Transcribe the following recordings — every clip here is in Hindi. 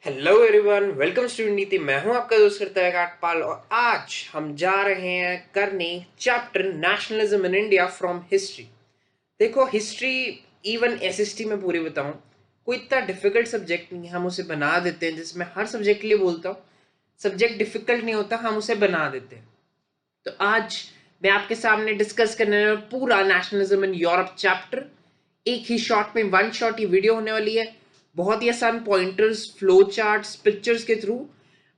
हेलो एवरीवन, वेलकम स्टूडेंट नीति। मैं हूं आपका दोस्त करता है काटपाल और आज हम जा रहे हैं करने chapter nationalism in India from history. देखो, हिस्ट्री इवन एसएसटी में पूरी बताऊं, कोई इतना डिफिकल्ट सब्जेक्ट नहीं है। हम उसे बना देते हैं, जिसमें हर सब्जेक्ट के लिए बोलता हूं, सब्जेक्ट डिफिकल्ट नहीं होता, हम उसे बना देते हैं। तो आज मैं आपके सामने डिस्कस करने वाला पूरा नेशनलिज्म इन यूरोप चैप्टर। एक ही शॉट में, वन शॉट ये वीडियो होने वाली है। बहुत ही आसान पॉइंटर्स, फ्लो चार्ट्स, पिक्चर्स के थ्रू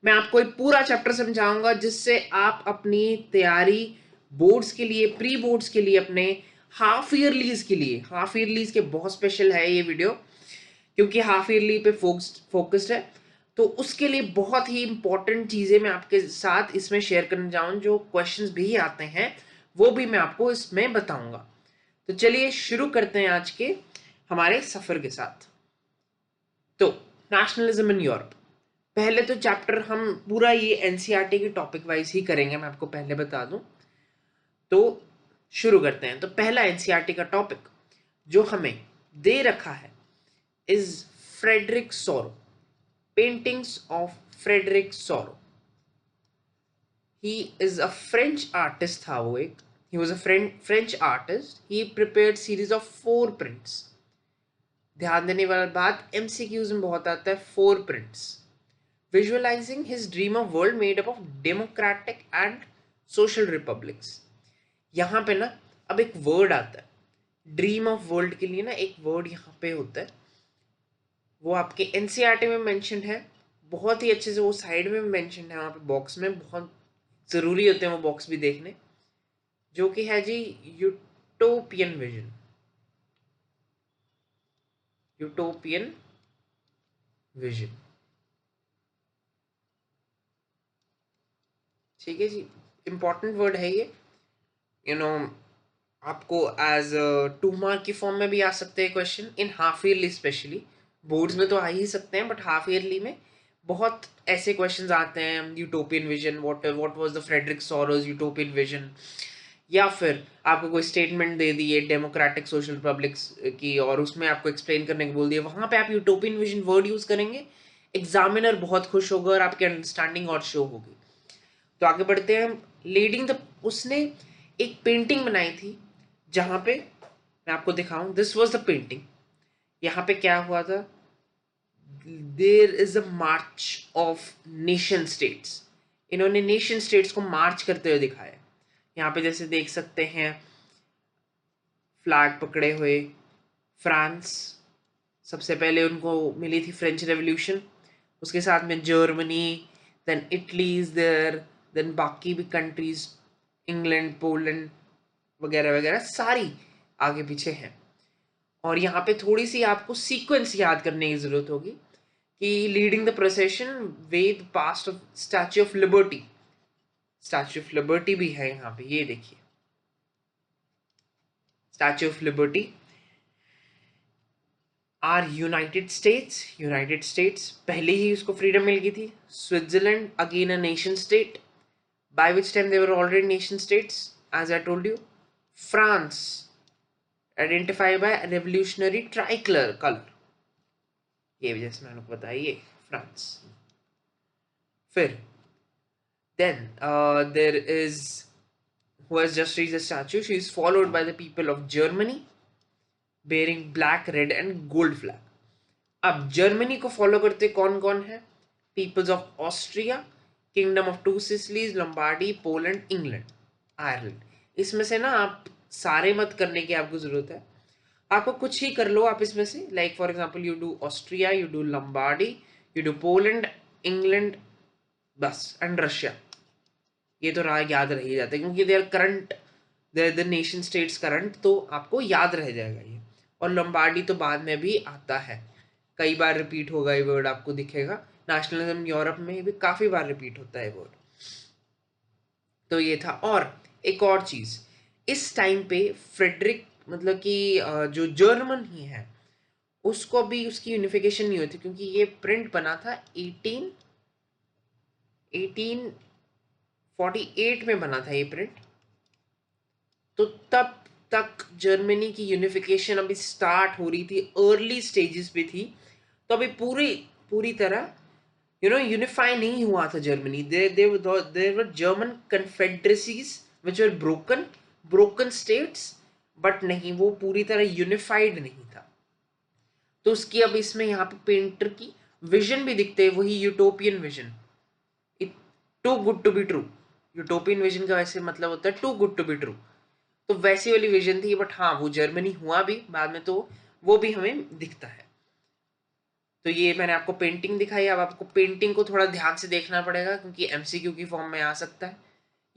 मैं आपको एक पूरा चैप्टर समझाऊंगा, जिससे आप अपनी तैयारी बोर्ड्स के लिए, प्री बोर्ड्स के लिए, अपने हाफ ईयरलीज के बहुत स्पेशल है ये वीडियो, क्योंकि हाफ ईयरली पे फोकस्ड है। तो उसके लिए बहुत ही इंपॉर्टेंट चीजें मैं आपके साथ इसमें शेयर करने जाऊं, जो क्वेश्चंस भी आते हैं वो भी मैं आपको इसमें बताऊंगा। तो चलिए शुरू करते हैं आज के हमारे सफर के साथ। तो नेशनलिज्म इन यूरोप, पहले तो चैप्टर हम पूरा ये एनसीईआरटी के टॉपिक वाइज ही करेंगे, मैं आपको पहले बता दूं। तो शुरू करते हैं। तो पहला एनसीईआरटी का टॉपिक जो हमें दे रखा है इज फ्रेडरिक सोरो, पेंटिंग्स ऑफ फ्रेडरिक सोरो। He is a French artist था वो एक। He was a French artist. He prepared series of 4 prints. ध्यान देने वाला बात, एमसीक्यूज में बहुत आता है, 4 prints. Visualising his dream of world made up of democratic and social republics. यहाँ पे ना अब एक वर्ड आता है ड्रीम ऑफ वर्ल्ड के लिए, ना एक वर्ड यहाँ पे होता है, वो आपके एनसीईआरटी में मेंशन है, बहुत ही अच्छे से वो साइड में मेंशन है, वहाँ पे बॉक्स में। बहुत ज़रूरी होते हैं वो बॉक्स भी देखने, जो कि है जी यूटोपियन विजन। यूटोपियन विजन, ठीक है जी। इंपॉर्टेंट वर्ड है ये, यू नो। आपको एज 2 मार्क की फॉर्म में भी आ सकते हैं question, in half yearly specially. Boards में तो आ ही सकते हैं, बट हाफ ईयरली में बहुत ऐसे क्वेश्चंस आते हैं। Utopian vision, what was the Frederic Sorrieu utopian vision. या फिर आपको कोई स्टेटमेंट दे दी है डेमोक्रेटिक सोशल रिपब्लिक्स की, और उसमें आपको एक्सप्लेन करने को बोल दिया, वहां पे आप यूटोपियन विजन वर्ड यूज करेंगे, एग्जामिनर बहुत खुश होगा और आपकी अंडरस्टैंडिंग और शो होगी। तो आगे बढ़ते हैं। लीडिंग द, उसने एक पेंटिंग बनाई थी, जहां पे मैं आपको दिखाऊं, दिस वाज द पेंटिंग। यहाँ पे क्या हुआ था, there is a March of nation states. इन्होंने नेशन स्टेट्स को मार्च करते हुए दिखाया। यहाँ पे जैसे देख सकते हैं, फ्लैग पकड़े हुए फ्रांस, सबसे पहले उनको मिली थी फ्रेंच रेवोल्यूशन, उसके साथ में Germany, then Italy is there, then बाकी भी कंट्रीज, इंग्लैंड, पोलैंड वगैरह वगैरह सारी आगे पीछे हैं। और यहाँ पे थोड़ी सी आपको सीक्वेंस याद करने की जरूरत होगी कि leading the procession with past of Statue of Liberty. Statue of Liberty भी है यहाँ पे, ये देखिए, Statue of Liberty are United States पहले ही उसको फ्रीडम मिल गई थी। Switzerland again a nation state, by which time they were already nation states, as I told you. France, identified by revolutionary tricolor, ये भी जैसे मैंने आपको बताया, ये फ्रांस। फिर then there is, who has just reached the statue, she is followed by the people of Germany bearing black, red and gold flag. अब जर्मनी को फॉलो करते कौन कौन है, peoples of Austria, Kingdom of Two Sicilies, Lombardy, Poland, England, Ireland. इसमें से ना आप सारे मत करने की आपको जरूरत है, आपको कुछ ही कर लो आप इसमें से। Like for example, you do Austria, you do Lombardy, you do Poland, England, बस, एंड रशिया। ये तो रहा, याद रह ही जाता है, क्योंकि they are current, they are the nation states current, तो आपको याद रह जाएगा ये। और लंबार्डी तो बाद में भी आता है, कई बार रिपीट होगा ये वर्ड, आपको दिखेगा। नेशनलिज्म यूरोप में भी काफी बार रिपीट होता है वर्ड। तो ये था। और एक और चीज, इस टाइम पे फ्रेडरिक, मतलब कि जो जर्मन ही है, उसको भी उसकी यूनिफिकेशन नहीं हुई थी, क्योंकि ये प्रिंट बना था 1848 में बना था ये प्रिंट। तो तब तक जर्मनी की यूनिफिकेशन अभी स्टार्ट हो रही थी, अर्ली स्टेजेस पे थी। तो अभी पूरी पूरी तरह यूनिफाई नहीं हुआ था Germany. There were German confederacies which were broken states, but नहीं, वो पूरी तरह यूनिफाइड नहीं था. तो उसकी अब इसमें यहाँ पे पेंटर की विजन भी दिखते हैं, वही utopian vision. It too good to be true. Utopian vision का वैसे मतलब होता है too good to be true. तो वैसी वाली विजन थी, बट हाँ वो जर्मनी हुआ भी बाद में, तो वो भी हमें दिखता है. तो ये मैंने आपको पेंटिंग दिखाई. अब आपको पेंटिंग को थोड़ा ध्यान से देखना पड़ेगा, क्योंकि एमसीक्यू की फॉर्म में आ सकता है,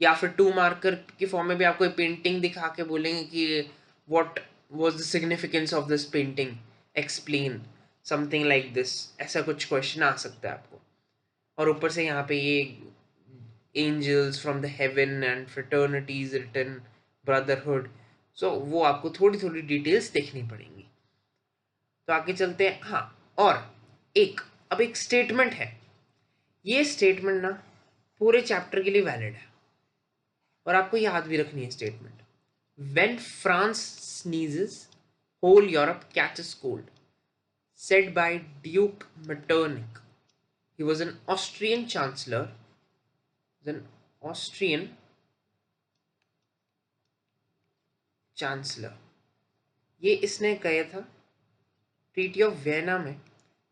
या फिर 2 मार्कर की फॉर्म में भी आपको पेंटिंग दिखा के बोलेंगे कि what was the significance of this painting, explain something like this. ऐसा कुछ क्वेश्चन आ सकता है आपको. और ऊपर से यहाँ पे ये angels from the heaven and fraternities written brotherhood. So वो आपको थोड़ी थोड़ी डिटेल्स देखनी पड़ेंगी. तो आगे चलते हैं. हाँ, और अब एक स्टेटमेंट है. ये स्टेटमेंट ना पूरे चैप्टर के लिए वैलिड है, और आपको याद भी रखनी है statement. When France sneezes, whole Europe catches cold, said by Duke Metternich. He was an Austrian chancellor. An Austrian chancellor. ये इसने कहा था ट्रीटी ऑफ वेना में.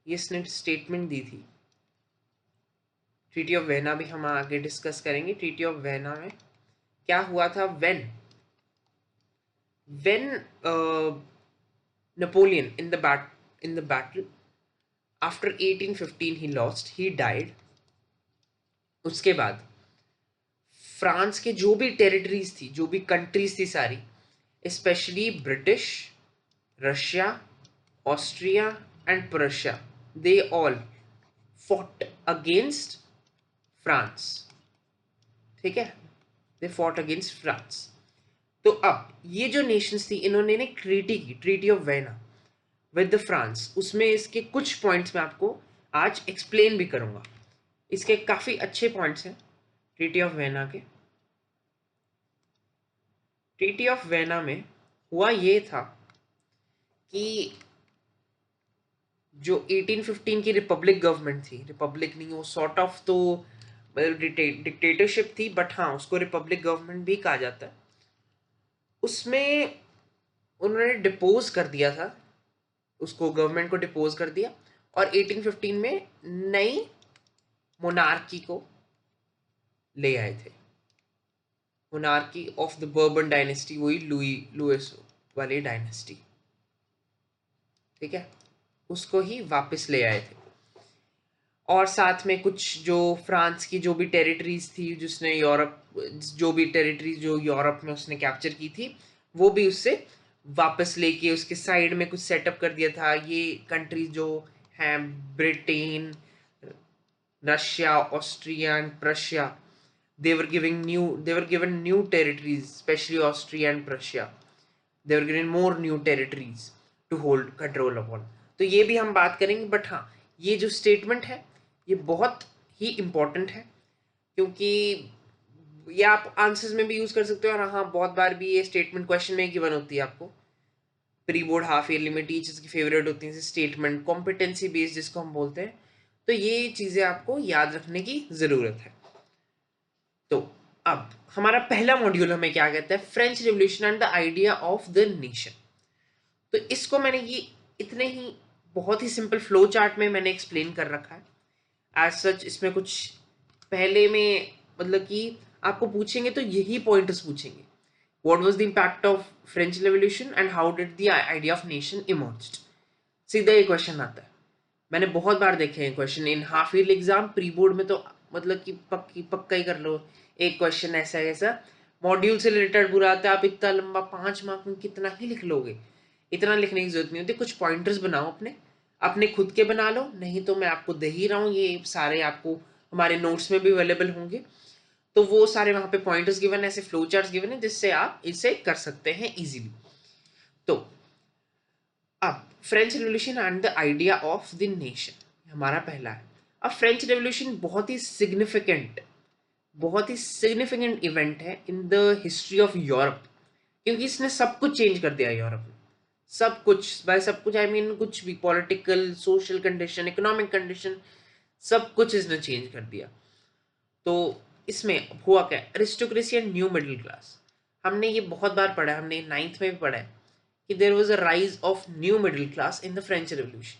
ये इसने स्टेटमेंट दी थी. ट्रीटी ऑफ वेना भी हम आगे डिस्कस करेंगे. ट्रीटी ऑफ वेना में क्या हुआ था? when Napoleon in the battle after 1815 he lost, he died. उसके बाद फ्रांस के जो भी टेरिटरीज थी, जो भी कंट्रीज थी सारी, specially British, Russia, Austria and Prussia, they all fought against France. ठीक है, दे फॉट अगेंस्ट फ्रांस. तो अब ये जो नेशंस थी, इन्होंने एक ट्रीटी की, treaty of vena with the France. उसमें इसके कुछ पॉइंट्स मैं आपको आज एक्सप्लेन भी करूंगा. इसके काफी अच्छे पॉइंट्स हैं ट्रीटी ऑफ वेना के. ट्रीटी ऑफ वेना में हुआ ये था कि जो 1815 की रिपब्लिक गवर्नमेंट थी, रिपब्लिक नहीं, वो सॉर्ट ऑफ तो डिक्टेटरशिप थी, बट हाँ उसको रिपब्लिक गवर्नमेंट भी कहा जाता है. उसमें उन्होंने डिपोज कर दिया था, उसको गवर्नमेंट को डिपोज कर दिया, और 1815 में नई मोनार्की को ले आए थे. Monarchy of the bourbon dynasty, वही लुइस वाली डायनेस्टी. ठीक है, उसको ही वापस ले आए थे. और साथ में कुछ जो फ्रांस की जो भी टेरिटरीज थी, जिसने जो भी टेरिटरीज जो यूरोप में उसने कैप्चर की थी, वो भी उससे वापस लेके उसके साइड में कुछ सेटअप कर दिया था. ये कंट्रीज जो हैं, Britain, Russia, Austria and Prussia, they were given new territories, especially Austria and Prussia. They were given more new territories to hold control upon. तो ये भी हम बात करेंगे. बट हाँ, ये जो स्टेटमेंट है ये बहुत ही इम्पोर्टेंट है, क्योंकि ये आप आंसर्स में भी यूज कर सकते हो. और हाँ, बहुत बार भी ये स्टेटमेंट क्वेश्चन में गिवन होती है आपको. प्री बोर्ड हाफ ईयरली में टीचर्स की फेवरेट होती है स्टेटमेंट, कॉम्पिटेंसी बेस्ड जिसको हम बोलते हैं. तो ये चीजें आपको याद रखने की जरूरत है. तो अब हमारा पहला मॉड्यूल हमें क्या कहता है? French revolution and the idea of the nation. तो इसको मैंने ये इतने ही बहुत ही सिंपल फ्लो चार्ट में मैंने एक्सप्लेन कर रखा है. एज सच इसमें कुछ पहले में मतलब कि आपको पूछेंगे तो यही पॉइंट्स पूछेंगे. What was the impact of French revolution and how did the idea of nation emerged. सीधा ये क्वेश्चन आता है. मैंने बहुत बार देखे हैं question in half yearly exam, pre board में तो मतलब कि पक्का ही कर लो. एक क्वेश्चन ऐसा मॉड्यूल से रिलेटेड पूरा आता है. आप इतना लंबा 5 मार्क में कितना ही लिख लोगे? इतना लिखने की जरूरत नहीं होती. कुछ पॉइंटर्स बनाओ, अपने खुद के बना लो, नहीं तो मैं आपको दे ही रहा हूँ. ये सारे आपको हमारे नोट्स में भी अवेलेबल होंगे. तो वो सारे वहां पे पॉइंटर्स गिवन है, ऐसे फ्लो चार्ट्स गिवन है, जिससे आप इसे कर सकते हैं इजीली. तो अब French revolution and the idea of the nation हमारा पहला है. अब फ्रेंच रेवोल्यूशन बहुत ही सिग्निफिकेंट इवेंट है in the history of Europe, क्योंकि इसने सब कुछ चेंज कर दिया यूरोप में. सब कुछ, बाय सब कुछ आई मीन कुछ भी, political, social condition, economic condition, सब कुछ इसने चेंज कर दिया। तो इसमें हुआ क्या, aristocracy and new middle class. हमने ये बहुत बार पढ़ा है, हमने 9th में भी पढ़ा है कि there was a rise of new middle class in the French revolution,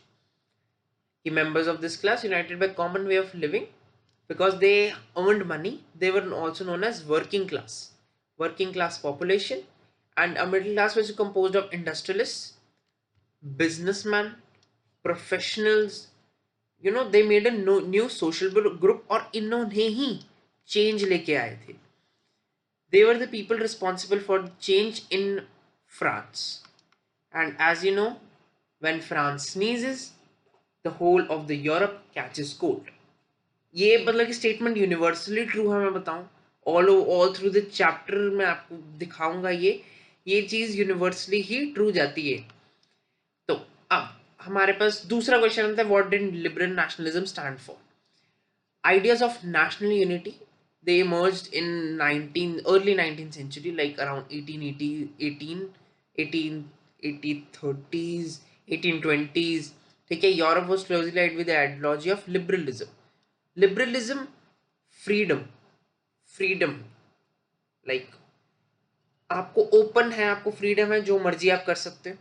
कि members of this class united by common way of living because they earned money. They were also known as working class population, and a middle class which is composed of industrialists, businessmen, professionals. They made a new social group, और इन्होंने ही चेंज लेके आए थे। They were the people responsible for change in France. And as you know, when France sneezes, the whole of the Europe catches cold. ये मतलब कि स्टेटमेंट यूनिवर्सली ट्रू है, मैं बताऊं ऑल थ्रू द चैप्टर मैं आपको दिखाऊंगा, ये चीज यूनिवर्सली ही ट्रू जाती है। तो अब हमारे पास दूसरा क्वेश्चन आता है, what did liberal nationalism stand for? Ideas of national unity, they emerged in early 19th century, like around 1830s, 1820s. ठीक है, Europe was closely allied with the ideology of liberalism, freedom, like आपको ओपन है, आपको फ्रीडम है, जो मर्जी आप कर सकते हो।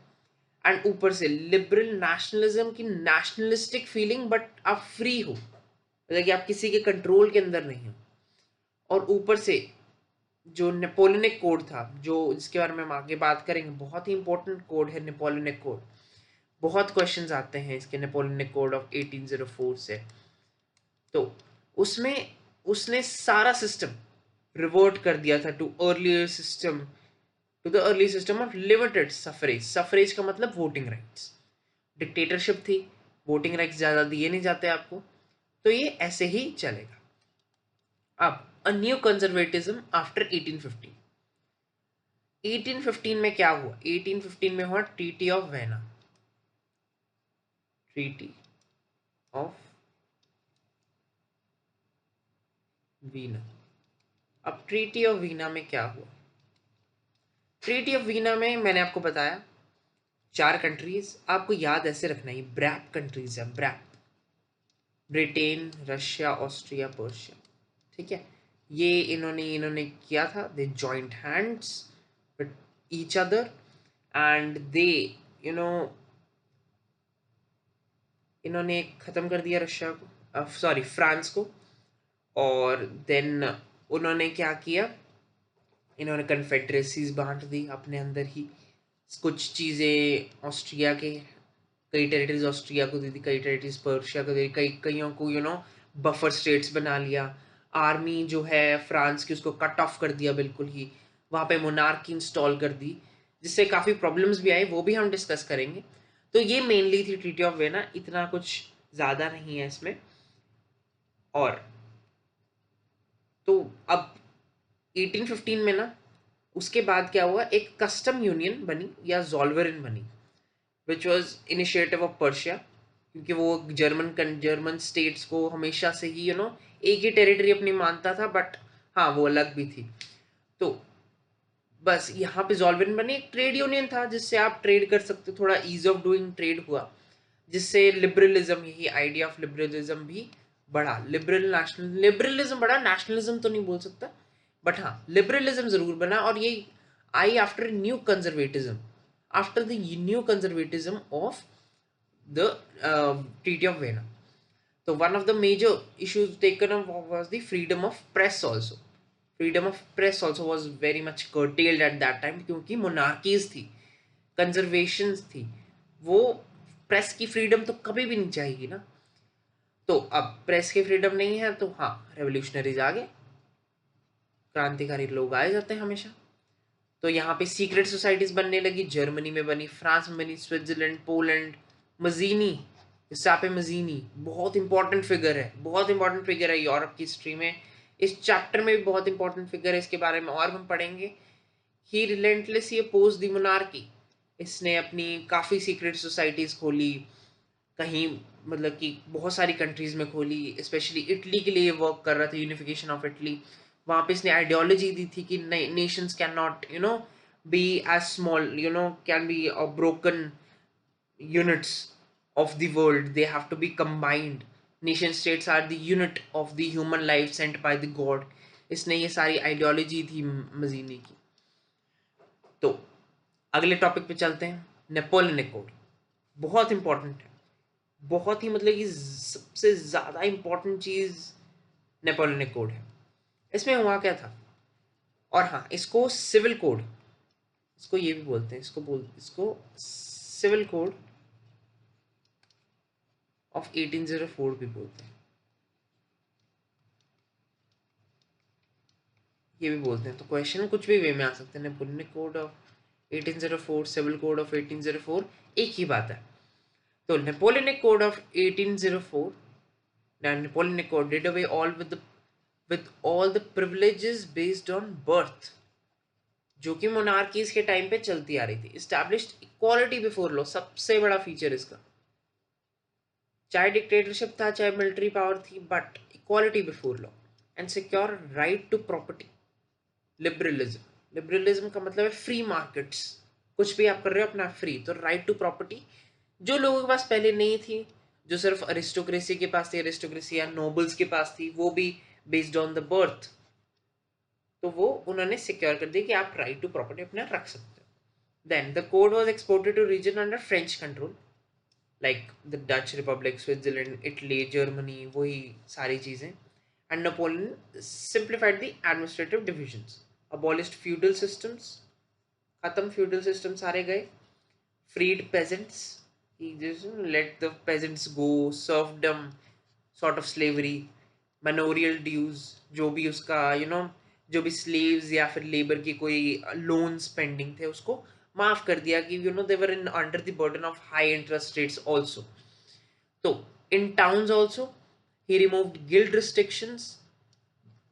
एंड ऊपर से लिबरल नेशनलिज्म की नेशनलिस्टिक फीलिंग, बट आप फ्री हो, मतलब कि आप किसी के कंट्रोल के अंदर नहीं हो। और ऊपर से जो नेपोलियनिक कोड था, जो जिसके बारे में हम आगे बात करेंगे, बहुत ही इंपॉर्टेंट कोड है नेपोलियनिक कोड। बहुत क्वेश्चंस आते हैं इसके नेपोलियनिक कोड ऑफ 1804 से। तो उसमें उसने सारा सिस्टम रिवर्ट कर दिया था to the early system of limited suffrage का मतलब वोटिंग राइट्स। डिक्टेटरशिप थी, वोटिंग राइट्स ज्यादा दिए नहीं जाते आपको, तो ये ऐसे ही चलेगा। अब अ न्यू कंजर्वेटिज्म आफ्टर 1815। 1815 में क्या हुआ? 1815 में हुआ treaty of vena. Treaty of Veena. अब ट्रीटी ऑफ वीना में क्या हुआ? ट्रीटी ऑफ वीना में मैंने आपको बताया 4 कंट्रीज, आपको याद ऐसे रखना है, ब्रैप कंट्रीज है, BRAP, Britain, Russia, Austria, Prussia. ठीक है, ये इन्होंने किया था, they joint hands with each other and they you know इन्होंने खत्म कर दिया रशिया को, सॉरी फ्रांस को। और देन उन्होंने क्या किया, इन्होंने कन्फेडरेसीज बांट दी अपने अंदर ही। कुछ चीज़ें ऑस्ट्रिया के, कई टेरिटरीज ऑस्ट्रिया को दी थी, कई टेरिटरीज पर्शिया को दी, कईयों को बफर स्टेट्स बना लिया। आर्मी जो है फ्रांस की, उसको कट ऑफ कर दिया बिल्कुल ही, वहाँ पे मोनार्की इंस्टॉल कर दी, जिससे काफ़ी प्रॉब्लम्स भी आई, वो भी हम डिस्कस करेंगे। तो ये मेनली थी ट्रीटी ऑफ वेना, इतना कुछ ज़्यादा नहीं है इसमें। और तो अब 1815 में ना, उसके बाद क्या हुआ, एक कस्टम यूनियन बनी या जोल्वेरिन बनी, which was initiative of Persia, क्योंकि वो जर्मन स्टेट्स को हमेशा से ही एक ही टेरिटरी अपनी मानता था, बट हाँ वो अलग भी थी। तो बस यहाँ पे जोल्वेरिन बनी, एक ट्रेड यूनियन था जिससे आप ट्रेड कर सकते, थोड़ा ईज ऑफ डूइंग ट्रेड हुआ, जिससे लिबरलिज्म, यही आइडिया ऑफ लिबरलिज्म भी बढ़ा। लिबरलिज्म बढ़ा, नेशनलिज्म तो नहीं बोल सकता, बट हाँ लिबरलिज्म जरूर बना। और ये आई after new conservatism, after the new conservatism of the treaty of Vienna. तो one of the major issues taken up was the freedom of press also. Freedom of press also was very much curtailed at that time, क्योंकि मोनार्कीज थी, कंजर्वेशंस थी, वो प्रेस की फ्रीडम तो कभी भी नहीं चाहिए ना। तो अब प्रेस की फ्रीडम नहीं है, तो हाँ रेवोल्यूशनरीज आ गए, क्रांतिकारी लोग आए जाते हैं हमेशा। तो यहाँ पे सीक्रेट सोसाइटीज बनने लगी, जर्मनी में बनी, फ्रांस में बनी, स्विट्जरलैंड, पोलैंड। मजीनी, गिस्तापे मजीनी बहुत इंपॉर्टेंट फिगर है, बहुत इंपॉर्टेंट फिगर है यूरोप की हिस्ट्री में। इस चैप्टर में भी बहुत इंपॉर्टेंट फिगर है, इसके बारे में और हम पढ़ेंगे। ही रिलेंटलेसली अपोज द मोनार्की। इसने अपनी काफ़ी सीक्रेट सोसाइटीज़ खोली, कहीं मतलब कि बहुत सारी कंट्रीज में खोली, स्पेशली इटली के लिए वर्क कर रहा था, यूनिफिकेशन ऑफ इटली। वहाँ पे इसने आइडियोलॉजी दी थी कि nations can not be as small, can be broken units of the world, they have to be combined, nation states are the unit of the human life sent by the god. इसने ये सारी आइडियोलॉजी थी मजीनी की। तो अगले टॉपिक पे चलते हैं, नेपोलियनिक कोड। बहुत इंपॉर्टेंट है, बहुत ही मतलब कि सबसे ज़्यादा इंपॉर्टेंट चीज़ नेपोलियनिक कोड है। इसमें हुआ क्या था, और हाँ इसको सिविल कोड, इसको ये भी बोलते हैं, इसको सिविल कोड ऑफ 1804 भी बोलते हैं, ये भी बोलते हैं। तो क्वेश्चन कुछ भी वे में आ सकते हैं, Napoleonic Code of 1804, Civil Code of 1804, एक ही बात है। तो Napoleonic Code of 1804, Napoleonic Code did away all with all the privileges based on birth, जो कि मोनार्कीज के टाइम पे चलती आ रही थी। Established equality before law, सबसे बड़ा फीचर इसका, चाहे डिक्टेटरशिप था चाहे मिलिट्री पावर थी, but equality before law and secure right to property. Liberalism, liberalism का मतलब है फ्री मार्केट्स, कुछ भी आप कर रहे हो अपना फ्री। तो राइट टू प्रॉपर्टी जो लोगों के पास पहले नहीं थी, जो सिर्फ अरिस्टोक्रेसी के पास थी, अरिस्टोक्रेसी या नोबल्स के पास थी, वो भी बेस्ड ऑन द बर्थ, तो वो उन्होंने सिक्योर कर दिया कि आप राइट टू प्रॉपर्टी अपना रख सकते हो। Then the code was exported to region under French control, like the Dutch Republic, Switzerland, Italy, Germany, वही सारी चीज़ें। And Napoleon simplified the administrative divisions, abolished feudal systems, खत्म फ्यूडल सिस्टम सारे गए, freed peasants, he just let the peasants go, serfdom, sort of slavery, manorial dues, जो भी उसका जो भी slaves या फिर labor की कोई loans pending थे उसको माफ कर दिया कि they were in under the burden of high interest rates also. तो in towns also he removed guild restrictions,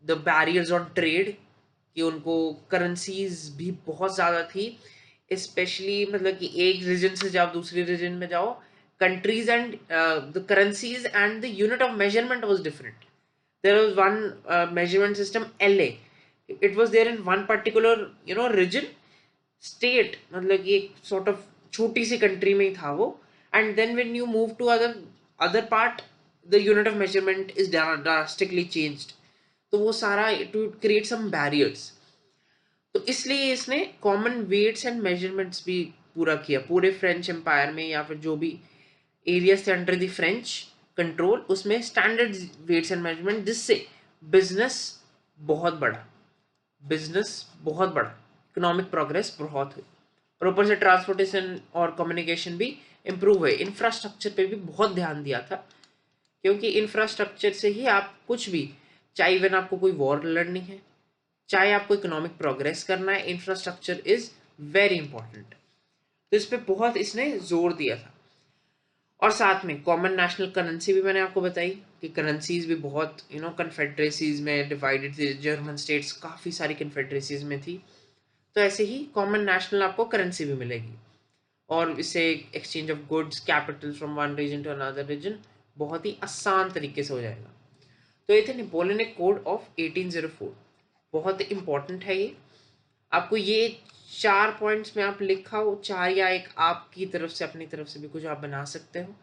the barriers on trade, कि उनको करेंसीज भी बहुत ज़्यादा थी, स्पेशली मतलब कि एक रीजन से जब दूसरे रीजन में जाओ, countries and the currencies and the unit of measurement was different. There was one measurement system LA, it was there in one particular region state, मतलब कि एक सॉर्ट ऑफ छोटी सी कंट्री में ही था वो। And then when you move to other other part, the unit of measurement is drastically changed. तो वो सारा टू क्रिएट सम बैरियर्स, तो इसलिए इसने कॉमन वेट्स एंड मेजरमेंट्स भी पूरा किया पूरे फ्रेंच एम्पायर में, या फिर जो भी एरियाज थे अंडर द फ्रेंच कंट्रोल, उसमें स्टैंडर्ड वेट्स एंड मेजरमेंट, जिससे बिजनेस बहुत बढ़ा, बिजनेस बहुत बढ़ा, इकोनॉमिक प्रोग्रेस बहुत हुई, और ऊपर से ट्रांसपोर्टेशन और कम्युनिकेशन भी इम्प्रूव हुए। इंफ्रास्ट्रक्चर पे भी बहुत ध्यान दिया था, क्योंकि इंफ्रास्ट्रक्चर से ही आप कुछ भी, चाहे इवन आपको कोई वॉर लड़नी है, चाहे आपको इकोनॉमिक प्रोग्रेस करना है, इंफ्रास्ट्रक्चर इज वेरी इंपॉर्टेंट। तो इस पे बहुत इसने जोर दिया था। और साथ में कॉमन नेशनल करेंसी भी मैंने आपको बताई कि करेंसीज भी बहुत कन्फेडरेसीज में डिवाइडेड थी, जर्मन स्टेट्स काफ़ी सारी कन्फेडरेसीज में थी। तो ऐसे ही कॉमन नेशनल आपको करेंसी भी मिलेगी, और इससे exchange of goods, capital from one region to another region बहुत ही आसान तरीके से हो जाएगा। तो ये थे नेपोलियनिक कोड ऑफ 1804, बहुत इंपॉर्टेंट है ये। आपको ये 4 पॉइंट्स में आप लिखा हो, 4 या एक आपकी तरफ से अपनी तरफ से भी कुछ आप बना सकते हो,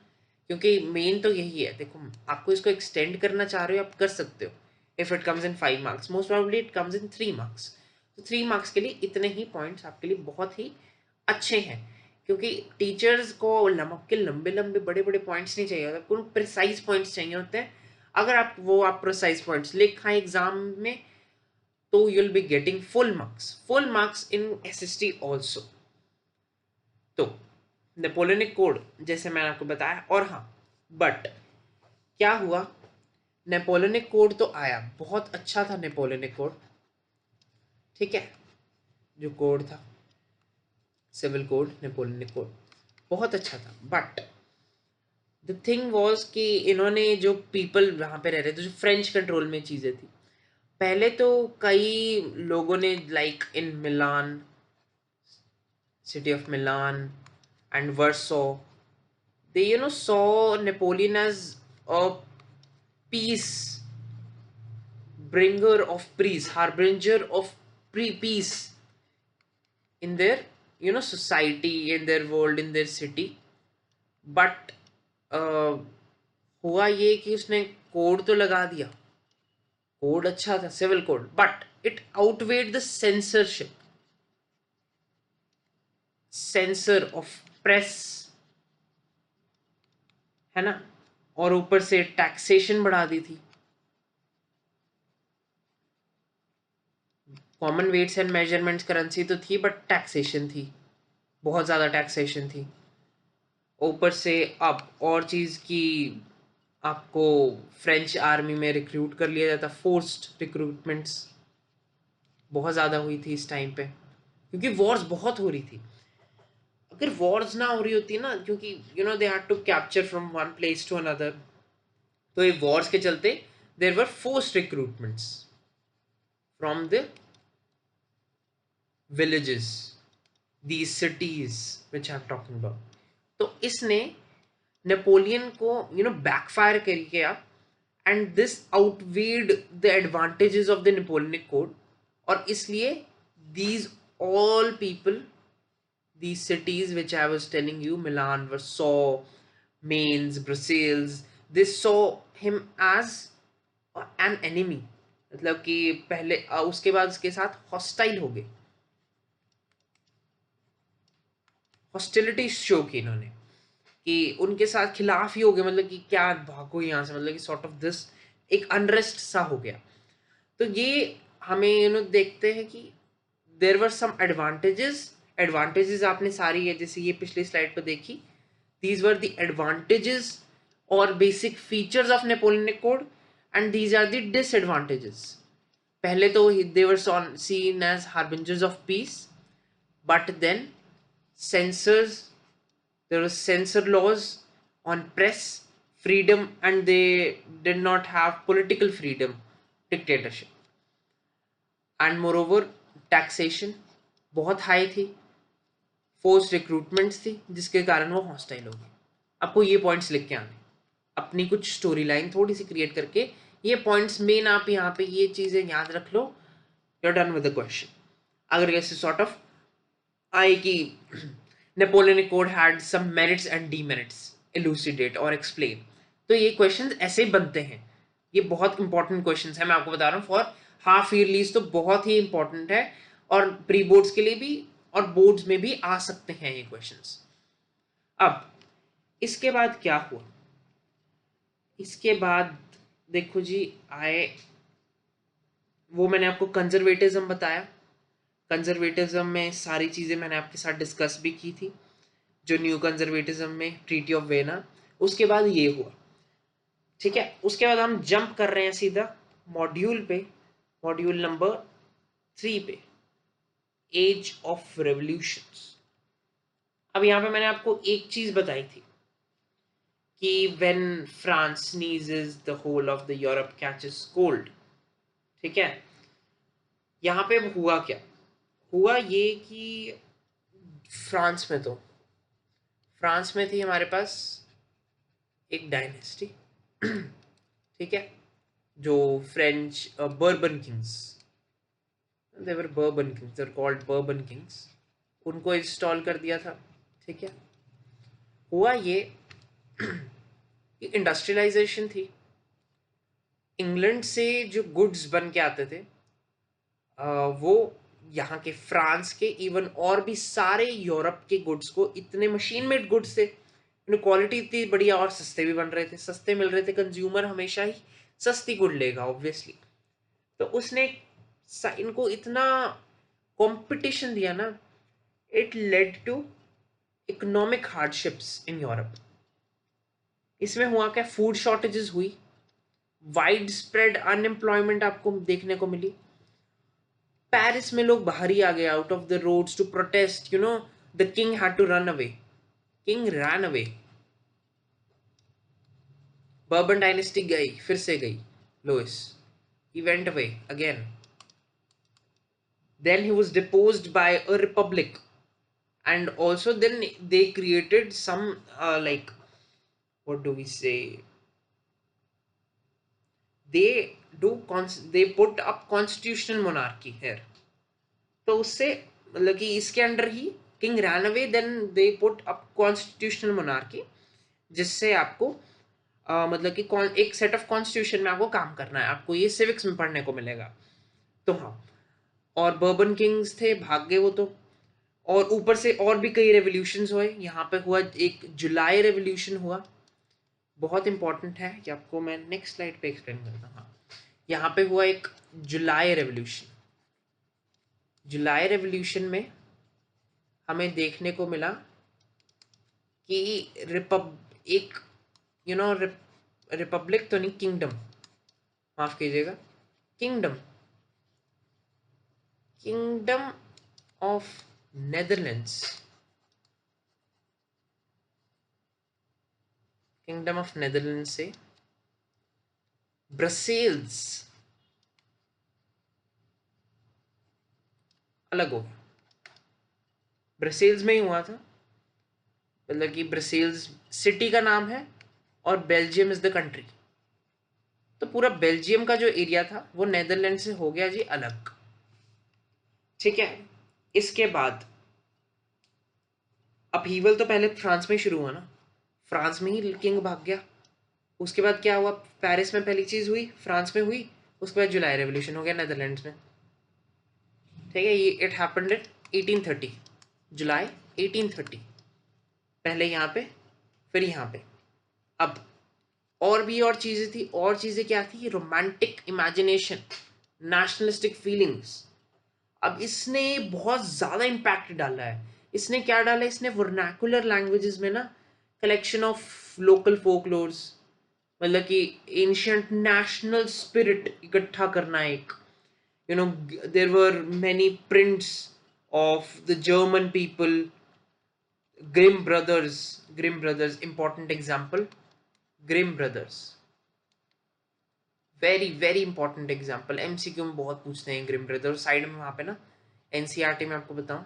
क्योंकि मेन तो यही है। देखो, आपको इसको एक्सटेंड करना चाह रहे हो, आप कर सकते हो। If it comes in 5 marks, most probably it comes in 3 marks. तो 3 मार्क्स के लिए इतने ही पॉइंट्स आपके लिए बहुत ही अच्छे हैं, क्योंकि टीचर्स को लमक के लंबे लंबे बड़े बड़े पॉइंट्स नहीं चाहिए होते, उनको प्रिसाइज पॉइंट्स चाहिए होते हैं। अगर आप प्रिसाइज पॉइंट्स लिखा एग्जाम में, तो you'll be getting full marks in SST also। तो नेपोलियनिक कोड जैसे मैंने आपको बताया, और हाँ बट क्या हुआ, नेपोलियनिक कोड तो आया, बहुत अच्छा था नेपोलियनिक कोड, ठीक है, जो कोड था सिविल कोड, नेपोलियनिक कोड बहुत अच्छा था। बट द थिंग वॉज कि इन्होंने जो पीपल वहाँ पे रह रहे थे, जो फ्रेंच कंट्रोल में चीज़ें थी, पहले तो कई लोगों ने like in Milan, city of Milan and Warsaw, they saw Napoleon as a peace bringer of peace, harbinger of peace in their society, in their world, in their city. But uh, हुआ ये कि उसने कोड तो लगा दिया, कोड अच्छा था civil code, but it outweighed the censorship, censor of press, है ना, और ऊपर से टैक्सेशन बढ़ा दी थी। Common weights and measurements currency तो थी, बट टैक्सेशन थी, बहुत ज़्यादा टैक्सेशन थी। ऊपर से अब और चीज़ की, आपको फ्रेंच आर्मी में रिक्रूट कर लिया जाता, फोर्स्ड रिक्रूटमेंट्स बहुत ज़्यादा हुई थी इस टाइम पे, क्योंकि वॉर्स बहुत हो रही थी। अगर वॉर्स ना हो रही होती ना, क्योंकि they had to capture from one place to another, तो ये वॉर्स के चलते there were forced recruitments from the villages, these cities which I'm talking about. तो इसने नेपोलियन को बैकफायर कर गया, and this outweighed the advantages of the Napoleonic code, और इसलिए these all people, these cities which I was telling you, Milan, Warsaw, Mainz, Brussels, they saw him as an enemy, मतलब कि पहले उसके बाद उसके साथ हॉस्टाइल हो गए, हॉस्टिलिटी शो की इन्होंने, कि उनके साथ खिलाफ ही हो गए, मतलब कि क्या भागो यहाँ से, मतलब कि सॉर्ट ऑफ दिस एक अनरेस्ट सा हो गया। तो ये हमें देखते हैं कि there were some advantages, advantages आपने सारी है जैसे ये पिछली स्लाइड पर देखी, दीज वर द एडवांटेजेस और basic features of Napoleonic code, and these are the disadvantages. पहले तो they were seen as harbingers of peace, but then censors, there was censor laws on press freedom, and they did not have political freedom, dictatorship, and moreover taxation बहुत हाई थी, फोर्स रिक्रूटमेंट्स थी, जिसके कारण वो हॉस्टाइल हो गए। आपको ये पॉइंट्स लिख के आने, अपनी कुछ स्टोरी लाइन थोड़ी सी क्रिएट करके ये पॉइंट्स मेन आप यहाँ पे ये चीज़ें याद रख लो, you are done with the question. अगर ऐसे सॉर्ट ऑफ आए कि Napoleonic code had some merits and demerits, elucidate और explain, तो ये क्वेश्चंस ऐसे बनते हैं। ये बहुत इंपॉर्टेंट क्वेश्चंस है, मैं आपको बता रहा हूँ, फॉर हाफ ईयरलीज तो बहुत ही इंपॉर्टेंट है, और प्री बोर्ड्स के लिए भी और बोर्ड्स में भी आ सकते हैं ये क्वेश्चंस। अब इसके बाद क्या हुआ, इसके बाद देखो जी आए, वो मैंने आपको कंजर्वेटिज्म बताया, कंजर्वेटिज्म में सारी चीज़ें मैंने आपके साथ डिस्कस भी की थी, जो न्यू कंजर्वेटिज्म में ट्रीटी ऑफ वेना, उसके बाद ये हुआ, ठीक है। उसके बाद हम जंप कर रहे हैं सीधा मॉड्यूल पे, मॉड्यूल नंबर 3 पे, एज ऑफ रेवोल्यूशंस। अब यहाँ पे मैंने आपको एक चीज बताई थी कि when France sneezes the whole of the Europe catches cold, ठीक है। यहाँ पे हुआ क्या, हुआ ये कि फ्रांस में थी हमारे पास एक डायनेस्टी, ठीक है, जो फ्रेंच बर्बन किंग्स, देवर बर्बन किंग्स, देवर कॉल्ड बर्बन किंग्स, उनको इंस्टॉल कर दिया था, ठीक है। हुआ ये इंडस्ट्रियलाइजेशन थी, इंग्लैंड से जो गुड्स बन के आते थे वो यहाँ के फ्रांस के इवन और भी सारे यूरोप के गुड्स को, इतने मशीन मेड गुड्स थे, क्वालिटी इतनी बढ़िया और सस्ते भी बन रहे थे, सस्ते मिल रहे थे, कंज्यूमर हमेशा ही सस्ती गुड लेगा ऑब्वियसली। तो उसने इनको इतना कंपटीशन दिया ना, it led to economic hardships in Europe. इसमें हुआ क्या, फूड शॉर्टेजेस हुई, वाइड स्प्रेड अनएम्प्लॉयमेंट आपको देखने को मिली, पेरिस में लोग बाहर ही आ गए, out of the roads to protest, the king had to run away, king run away, Bourbon dynasty गई, फिर से गई, Louis, he went away again, then he was deposed by a republic, and also then they created some like, what do we say, they they put up constitutional monarchy here, तो उससे मतलब कि इसके अंडर ही king ran away, then they put up constitutional monarchy, जिससे आपको मतलब कि एक सेट ऑफ कॉन्स्टिट्यूशन में आपको काम करना है, आपको ये सिविक्स में पढ़ने को मिलेगा। तो हाँ, और बर्बन किंग्स थे, भाग गए वो तो। और ऊपर से और भी कई रेवोल्यूशंस हुए। यहाँ पे हुआ एक जुलाई रेवोल्यूशन हुआ, बहुत इंपॉर्टेंट है कि आपको मैं नेक्स्ट स्लाइड पे एक्सप्लेन करता हूँ। हाँ, यहाँ पे हुआ एक जुलाई रेवोल्यूशन। जुलाई रेवोल्यूशन में हमें देखने को मिला कि एक रिपब्लिक तो नहीं, किंगडम, माफ कीजिएगा, kingdom kingdom of Netherlands, kingdom of Netherland से ब्रसेल्स अलग हो गया। ब्रसेल्स में ही हुआ था, मतलब कि ब्रसेल्स सिटी का नाम है और बेल्जियम इज द कंट्री। तो पूरा बेल्जियम का जो एरिया था वो नेदरलैंड से हो गया जी अलग। ठीक है, इसके बाद अपहीवल तो पहले फ्रांस में शुरू हुआ ना, फ्रांस में ही किंग भाग गया। उसके बाद क्या हुआ, पेरिस में पहली चीज हुई, फ्रांस में हुई, उसके बाद जुलाई रेवोल्यूशन हो गया नेदरलैंड्स में। ठीक है, ये इट हैपेंड इन 1830, जुलाई 1830, पहले यहाँ पे फिर यहाँ पे। अब और भी और चीजें थी, और चीजें क्या थी, रोमांटिक इमेजिनेशन, नेशनलिस्टिक फीलिंग्स। अब इसने बहुत ज्यादा इम्पैक्ट डाला है। इसने क्या डाला, इसने वर्नाकुलर लैंग्वेजेस में ना कलेक्शन ऑफ लोकल फोकलोर्स, मतलब कि एंशियंट नेशनल स्पिरिट इकट्ठा करना एक, there were many prints of the German people, Grimm brothers important example, Grimm brothers very very important example, MCQ में बहुत पूछते हैं ग्रिम ब्रदर्स। साइड में वहाँ पे ना एनसीईआरटी में आपको बताऊं,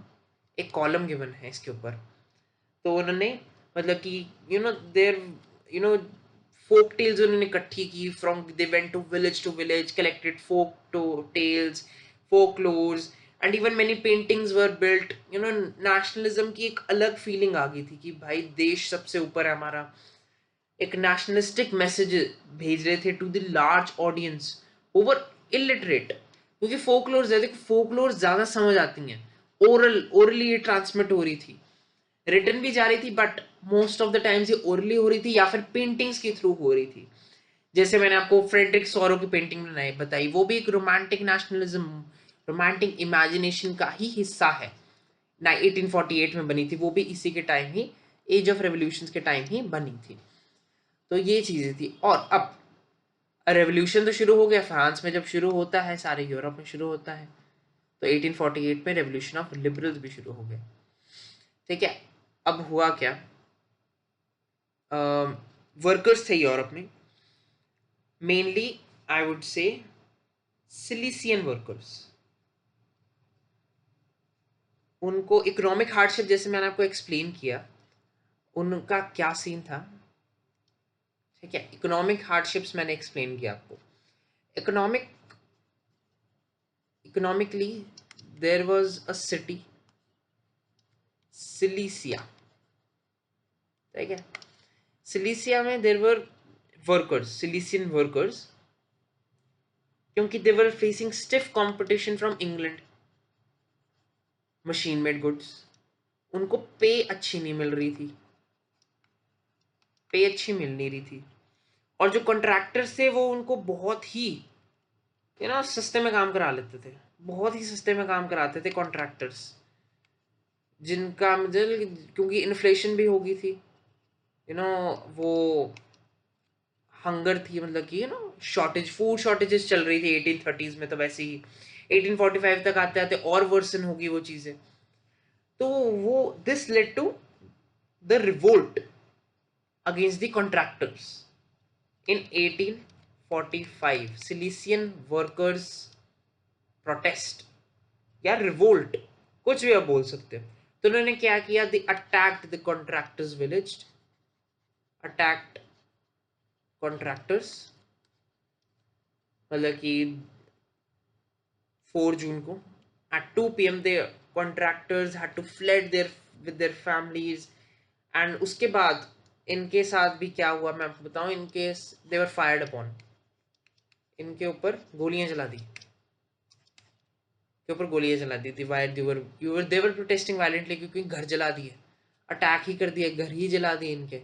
एक कॉलम गिवन है इसके ऊपर। तो उन्होंने मतलब कि देयर फोक टेल्स उन्होंने इकट्ठी की, from they went to village collected folk to tales, folklores, and even many paintings were built. Nationalism की एक अलग फीलिंग आ गई थी कि भाई देश सबसे ऊपर है हमारा। एक नेशनलिस्टिक मैसेज भेज रहे थे to the large audience over illiterate, क्योंकि फोकलोर्स है, देखो फोकलोर्स ज्यादा समझ आती हैं, ओरली ये ट्रांसमिट हो रही थी, रिटर्न भी जा रही थी, but most of the times ये ओरली हो रही थी या फिर पेंटिंग्स के थ्रू हो रही थी। जैसे मैंने आपको फ्रेडरिक सोरो की पेंटिंग बनाई बताई, वो भी एक रोमांटिक नेशनलिज्म, रोमांटिक इमेजिनेशन का ही हिस्सा है ना। 1848 में बनी थी, वो भी इसी के टाइम ही, एज ऑफ रेवोल्यूशन के टाइम ही बनी थी। तो ये चीजें थी। और अब रेवोल्यूशन तो शुरू हो गया फ्रांस में, जब शुरू होता है सारे यूरोप में शुरू होता है, तो 1848 में रेवोल्यूशन ऑफ लिबरल्स भी शुरू हो गया। ठीक है, अब हुआ क्या, वर्कर्स थे यूरोप में, mainly I would say Silesian workers. उनको इकोनॉमिक हार्डशिप, जैसे मैंने आपको एक्सप्लेन किया, उनका क्या सीन था। ठीक है, इकोनॉमिक हार्डशिप्स मैंने एक्सप्लेन किया आपको। Economic economically there was a city Silesia. ठीक है, सिलिसिया में there were workers, Silesian workers, क्योंकि they were facing stiff competition from England, machine made goods, उनको पे अच्छी नहीं मिल रही थी, पे अच्छी मिल नहीं रही थी। और जो कॉन्ट्रैक्टर्स थे वो उनको बहुत ही सस्ते में काम करा लेते थे, बहुत ही सस्ते में काम कराते थे कॉन्ट्रैक्टर्स, जिनका मतलब क्योंकि इन्फ्लेशन भी हो गई थी, वो हंगर थी, मतलब कि शॉर्टेज, फूड शॉर्टेजेस चल रही थी 1830s में, तो वैसे ही 1845 तक आते आते और वर्सन होगी वो चीजें। तो वो this led to the revolt against the contractors in 1845, Silesian workers protest या रिवोल्ट, कुछ भी आप बोल सकते हो। तो उन्होंने क्या किया, the attacked the contractors village, attacked contractors, मतलब कि 4 जून को at 2 p.m. the contractors had to fled their with their families, and उसके बाद इनके साथ भी क्या हुआ मैं आपको बताऊं, इनके दे वर फायर्ड अपॉन, इनके ऊपर गोलियां चला दी, के ऊपर गोलियां चला दी थी, वायर देवर प्रोटेस्टिंग वायलेंटली, क्योंकि घर जला दिए, अटैक ही कर दिया, घर ही जला दिए इनके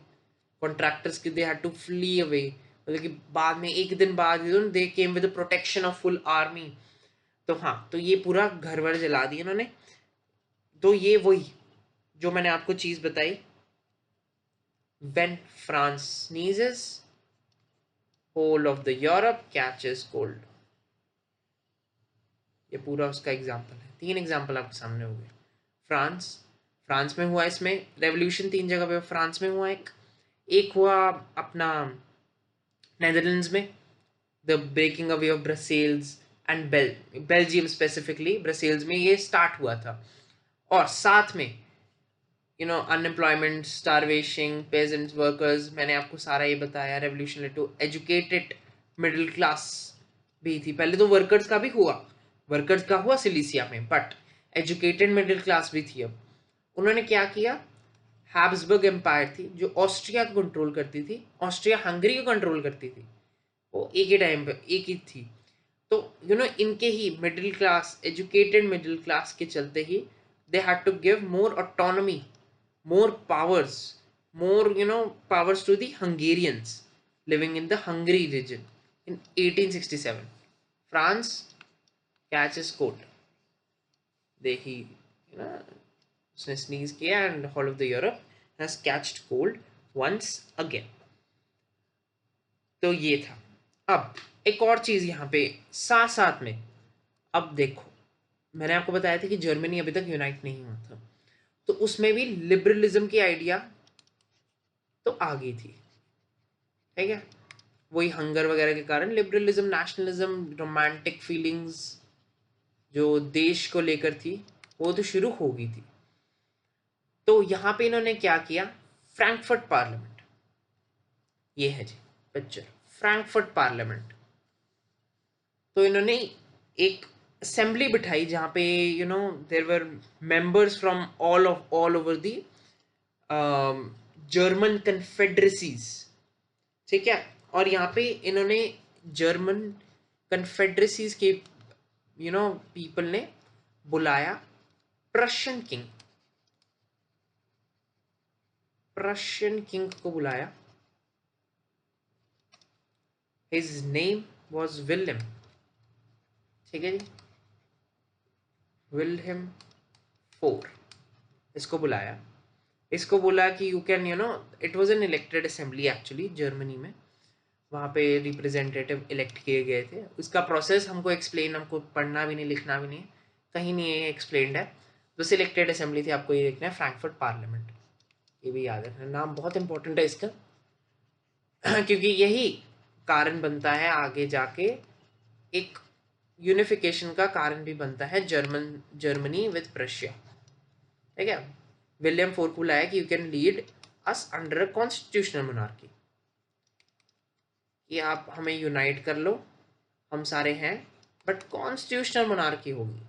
कॉन्ट्रैक्टर्स की, they had to flee away, मतलब कि बाद में एक दिन बाद they came with protection of full army. तो हाँ, तो ये पूरा घर वर जला दिया इन्होंने। तो ये वही जो मैंने आपको चीज बताई, when France sneezes whole of the Europe catches cold, ये पूरा उसका एग्जाम्पल है। 3 एग्जाम्पल आपके सामने हो गए। फ्रांस, फ्रांस में हुआ, इसमें रेवोल्यूशन 3 जगह पे फ्रांस में हुआ, एक हुआ अपना नेदरलैंड्स में, the breaking away of Brussels and Belgium, specifically Brussels में ये स्टार्ट हुआ था। और साथ में अनएम्प्लॉयमेंट, स्टारवेशन, पेजेंट्स, वर्कर्स, मैंने आपको सारा ये बताया। Revolution led to educated middle class भी थी। पहले तो वर्कर्स का भी हुआ, वर्कर्स का हुआ सिलीसिया में, बट एजुकेटेड मिडिल क्लास भी थी। अब उन्होंने क्या किया, हैब्सबर्ग एम्पायर थी जो ऑस्ट्रिया को कंट्रोल करती थी, ऑस्ट्रिया हंगरी को कंट्रोल करती थी, वो एक ही टाइम पे एक ही थी। तो इनके ही middle class, educated middle class के चलते ही they had to give more autonomy, more powers, more powers to the Hungarians living in the Hungary region in 1867. France catches cold. They he उसने sneeze किया and whole of the Europe has catched cold once again. तो ये था। अब एक और चीज यहाँ पे साथ साथ में, अब देखो मैंने आपको बताया था कि जर्मनी अभी तक यूनाइट नहीं हुआ था, तो उसमें भी लिबरलिज्म की आइडिया तो आ गई थी, ठीक है। वही हंगर वगैरह के कारण लिबरलिज्म, नेशनलिज्म, रोमांटिक फीलिंग्स जो देश को लेकर थी वो तो शुरू हो गई थी। तो यहाँ पे इन्होंने क्या किया, फ्रैंकफर्ट पार्लियामेंट, ये है जी पिक्चर, फ्रैंकफर्ट पार्लियामेंट। तो इन्होंने एक असेंबली बिठाई जहाँ पे there were members from all over the German confederacies, ठीक है। और यहाँ पे इन्होंने जर्मन कन्फेडरेसीज के पीपल ने बुलाया प्रशियन किंग, प्रशियन किंग को बुलाया। हिज नेम वॉज विलियम, ठीक है जी, विलियम फोर, इसको बुलाया। इसको बोला कि you can it was an elected assembly actually Germany में, वहाँ पे रिप्रेजेंटेटिव इलेक्ट किए गए थे। उसका प्रोसेस हमको एक्सप्लेन, हमको पढ़ना भी नहीं लिखना भी नहीं, कहीं नहीं है एक्सप्लेन्ड है। तो सिलेक्टेड असेंबली थी, आपको ये देखना है फ्रैंकफर्ट पार्लियामेंट, ये भी याद रखना, नाम बहुत इंपॉर्टेंट है इसका क्योंकि यही कारण बनता है आगे जाके एक यूनिफिकेशन का कारण भी बनता है जर्मनी विद प्रशिया, ठीक है। विलियम फोर को बुलाया कि you can lead us under a constitutional monarchy, कि आप हमें यूनाइट कर लो, हम सारे हैं, बट कॉन्स्टिट्यूशनल मोनार्की होगी।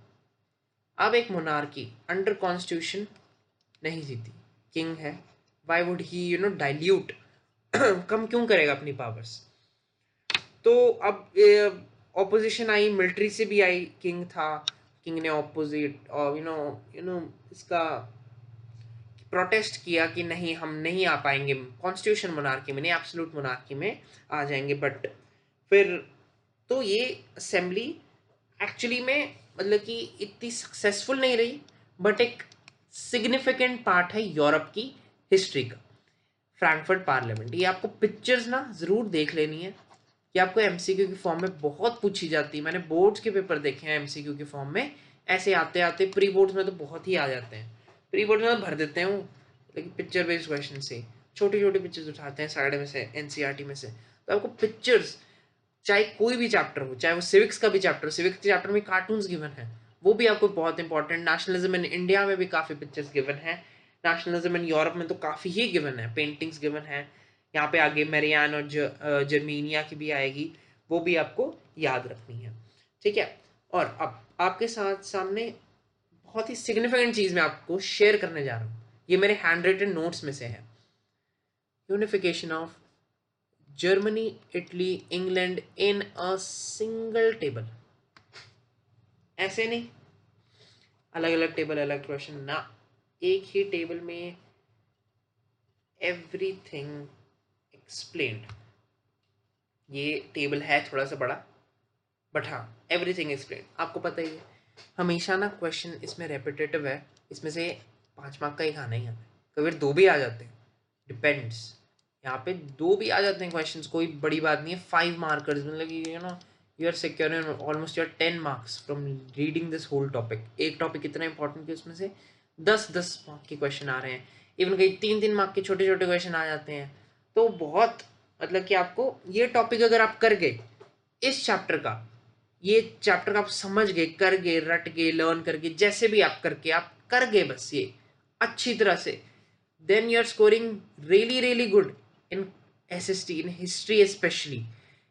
अब एक मोनार्की अंडर कॉन्स्टिट्यूशन नहीं जीती, किंग है, वाई वुड ही डाइल्यूट कम क्यों करेगा अपनी पावर्स। तो अब ऑपोजिशन आई, मिलिट्री से भी आई, किंग था, किंग ने ऑपोजिट और इसका प्रोटेस्ट किया कि नहीं, हम नहीं आ पाएंगे कॉन्स्टिट्यूशन मोनार्की में, नहीं एब्सोल्यूट मोनार्की में आ जाएंगे। बट फिर तो ये असेंबली एक्चुअली में मतलब कि इतनी सक्सेसफुल नहीं रही, बट एक सिग्निफिकेंट पार्ट है यूरोप की हिस्ट्री का, फ्रैंकफर्ट पार्लियामेंट। ये आपको पिक्चर्स ना ज़रूर देख लेनी है, कि आपको एमसीक्यू की फॉर्म में बहुत पूछी जाती है। मैंने बोर्ड्स के पेपर देखे हैं एमसीक्यू की फॉर्म में, ऐसे आते आते प्री बोर्ड्स में तो बहुत ही आ जाते हैं, प्री बोर्ड में भर देते हैं, लेकिन पिक्चर बेस्ड क्वेश्चन से छोटी छोटी पिक्चर्स उठाते हैं साइड में से, एनसीईआरटी में से। तो आपको पिक्चर्स, चाहे कोई भी चैप्टर हो, चाहे वो सिविक्स का भी चैप्टर हो, सिविक्स के चैप्टर में कार्टून्स गिवन है, वो भी आपको बहुत इंपॉर्टेंट। नेशनलिज्म इन इंडिया में भी काफ़ी पिक्चर्स गिवन है, नेशनलिज्म इन यूरोप में तो काफ़ी ही गिवन है, पेंटिंग्स गिवन है। यहाँ पे आगे मेरियान और जर्मीनिया की भी आएगी, वो भी आपको याद रखनी है, ठीक है। और अब आपके साथ सामने बहुत ही सिग्निफिकेंट चीज़ मैं आपको शेयर करने जा रहा हूँ, ये मेरे हैंड रिटन नोट्स में से है। Unification of Germany, Italy, England in a single table. ऐसे नहीं अलग अलग टेबल अलग क्वेश्चन ना, एक ही टेबल में एवरीथिंग एक्सप्लेन्ड। ये टेबल है थोड़ा सा बड़ा, बट हाँ एवरीथिंग एक्सप्लेन। आपको पता ही है हमेशा ना क्वेश्चन इसमें रेपिटेटिव है, इसमें से 5 मार्क का ही खाना ही हमें, कभी 2 भी आ जाते हैं, डिपेंड्स। यहाँ पे 2 भी आ जाते हैं क्वेश्चंस, कोई बड़ी बात नहीं है। 5 मार्कर्स मतलब you know you are secure almost your 10 marks from reading this whole topic. एक टॉपिक इतना इंपॉर्टेंट कि उसमें से 10-10 मार्क के क्वेश्चन आ रहे हैं, इवन कई 3-3 मार्क के छोटे छोटे क्वेश्चन आ जाते हैं। तो बहुत मतलब कि आपको ये टॉपिक अगर आप कर गए इस चैप्टर का, ये चैप्टर आप समझ गए, कर गए, रट गए, लर्न करके, जैसे भी आप करके आप कर गए बस ये अच्छी तरह से, then you are scoring really really good in SST, in history specially.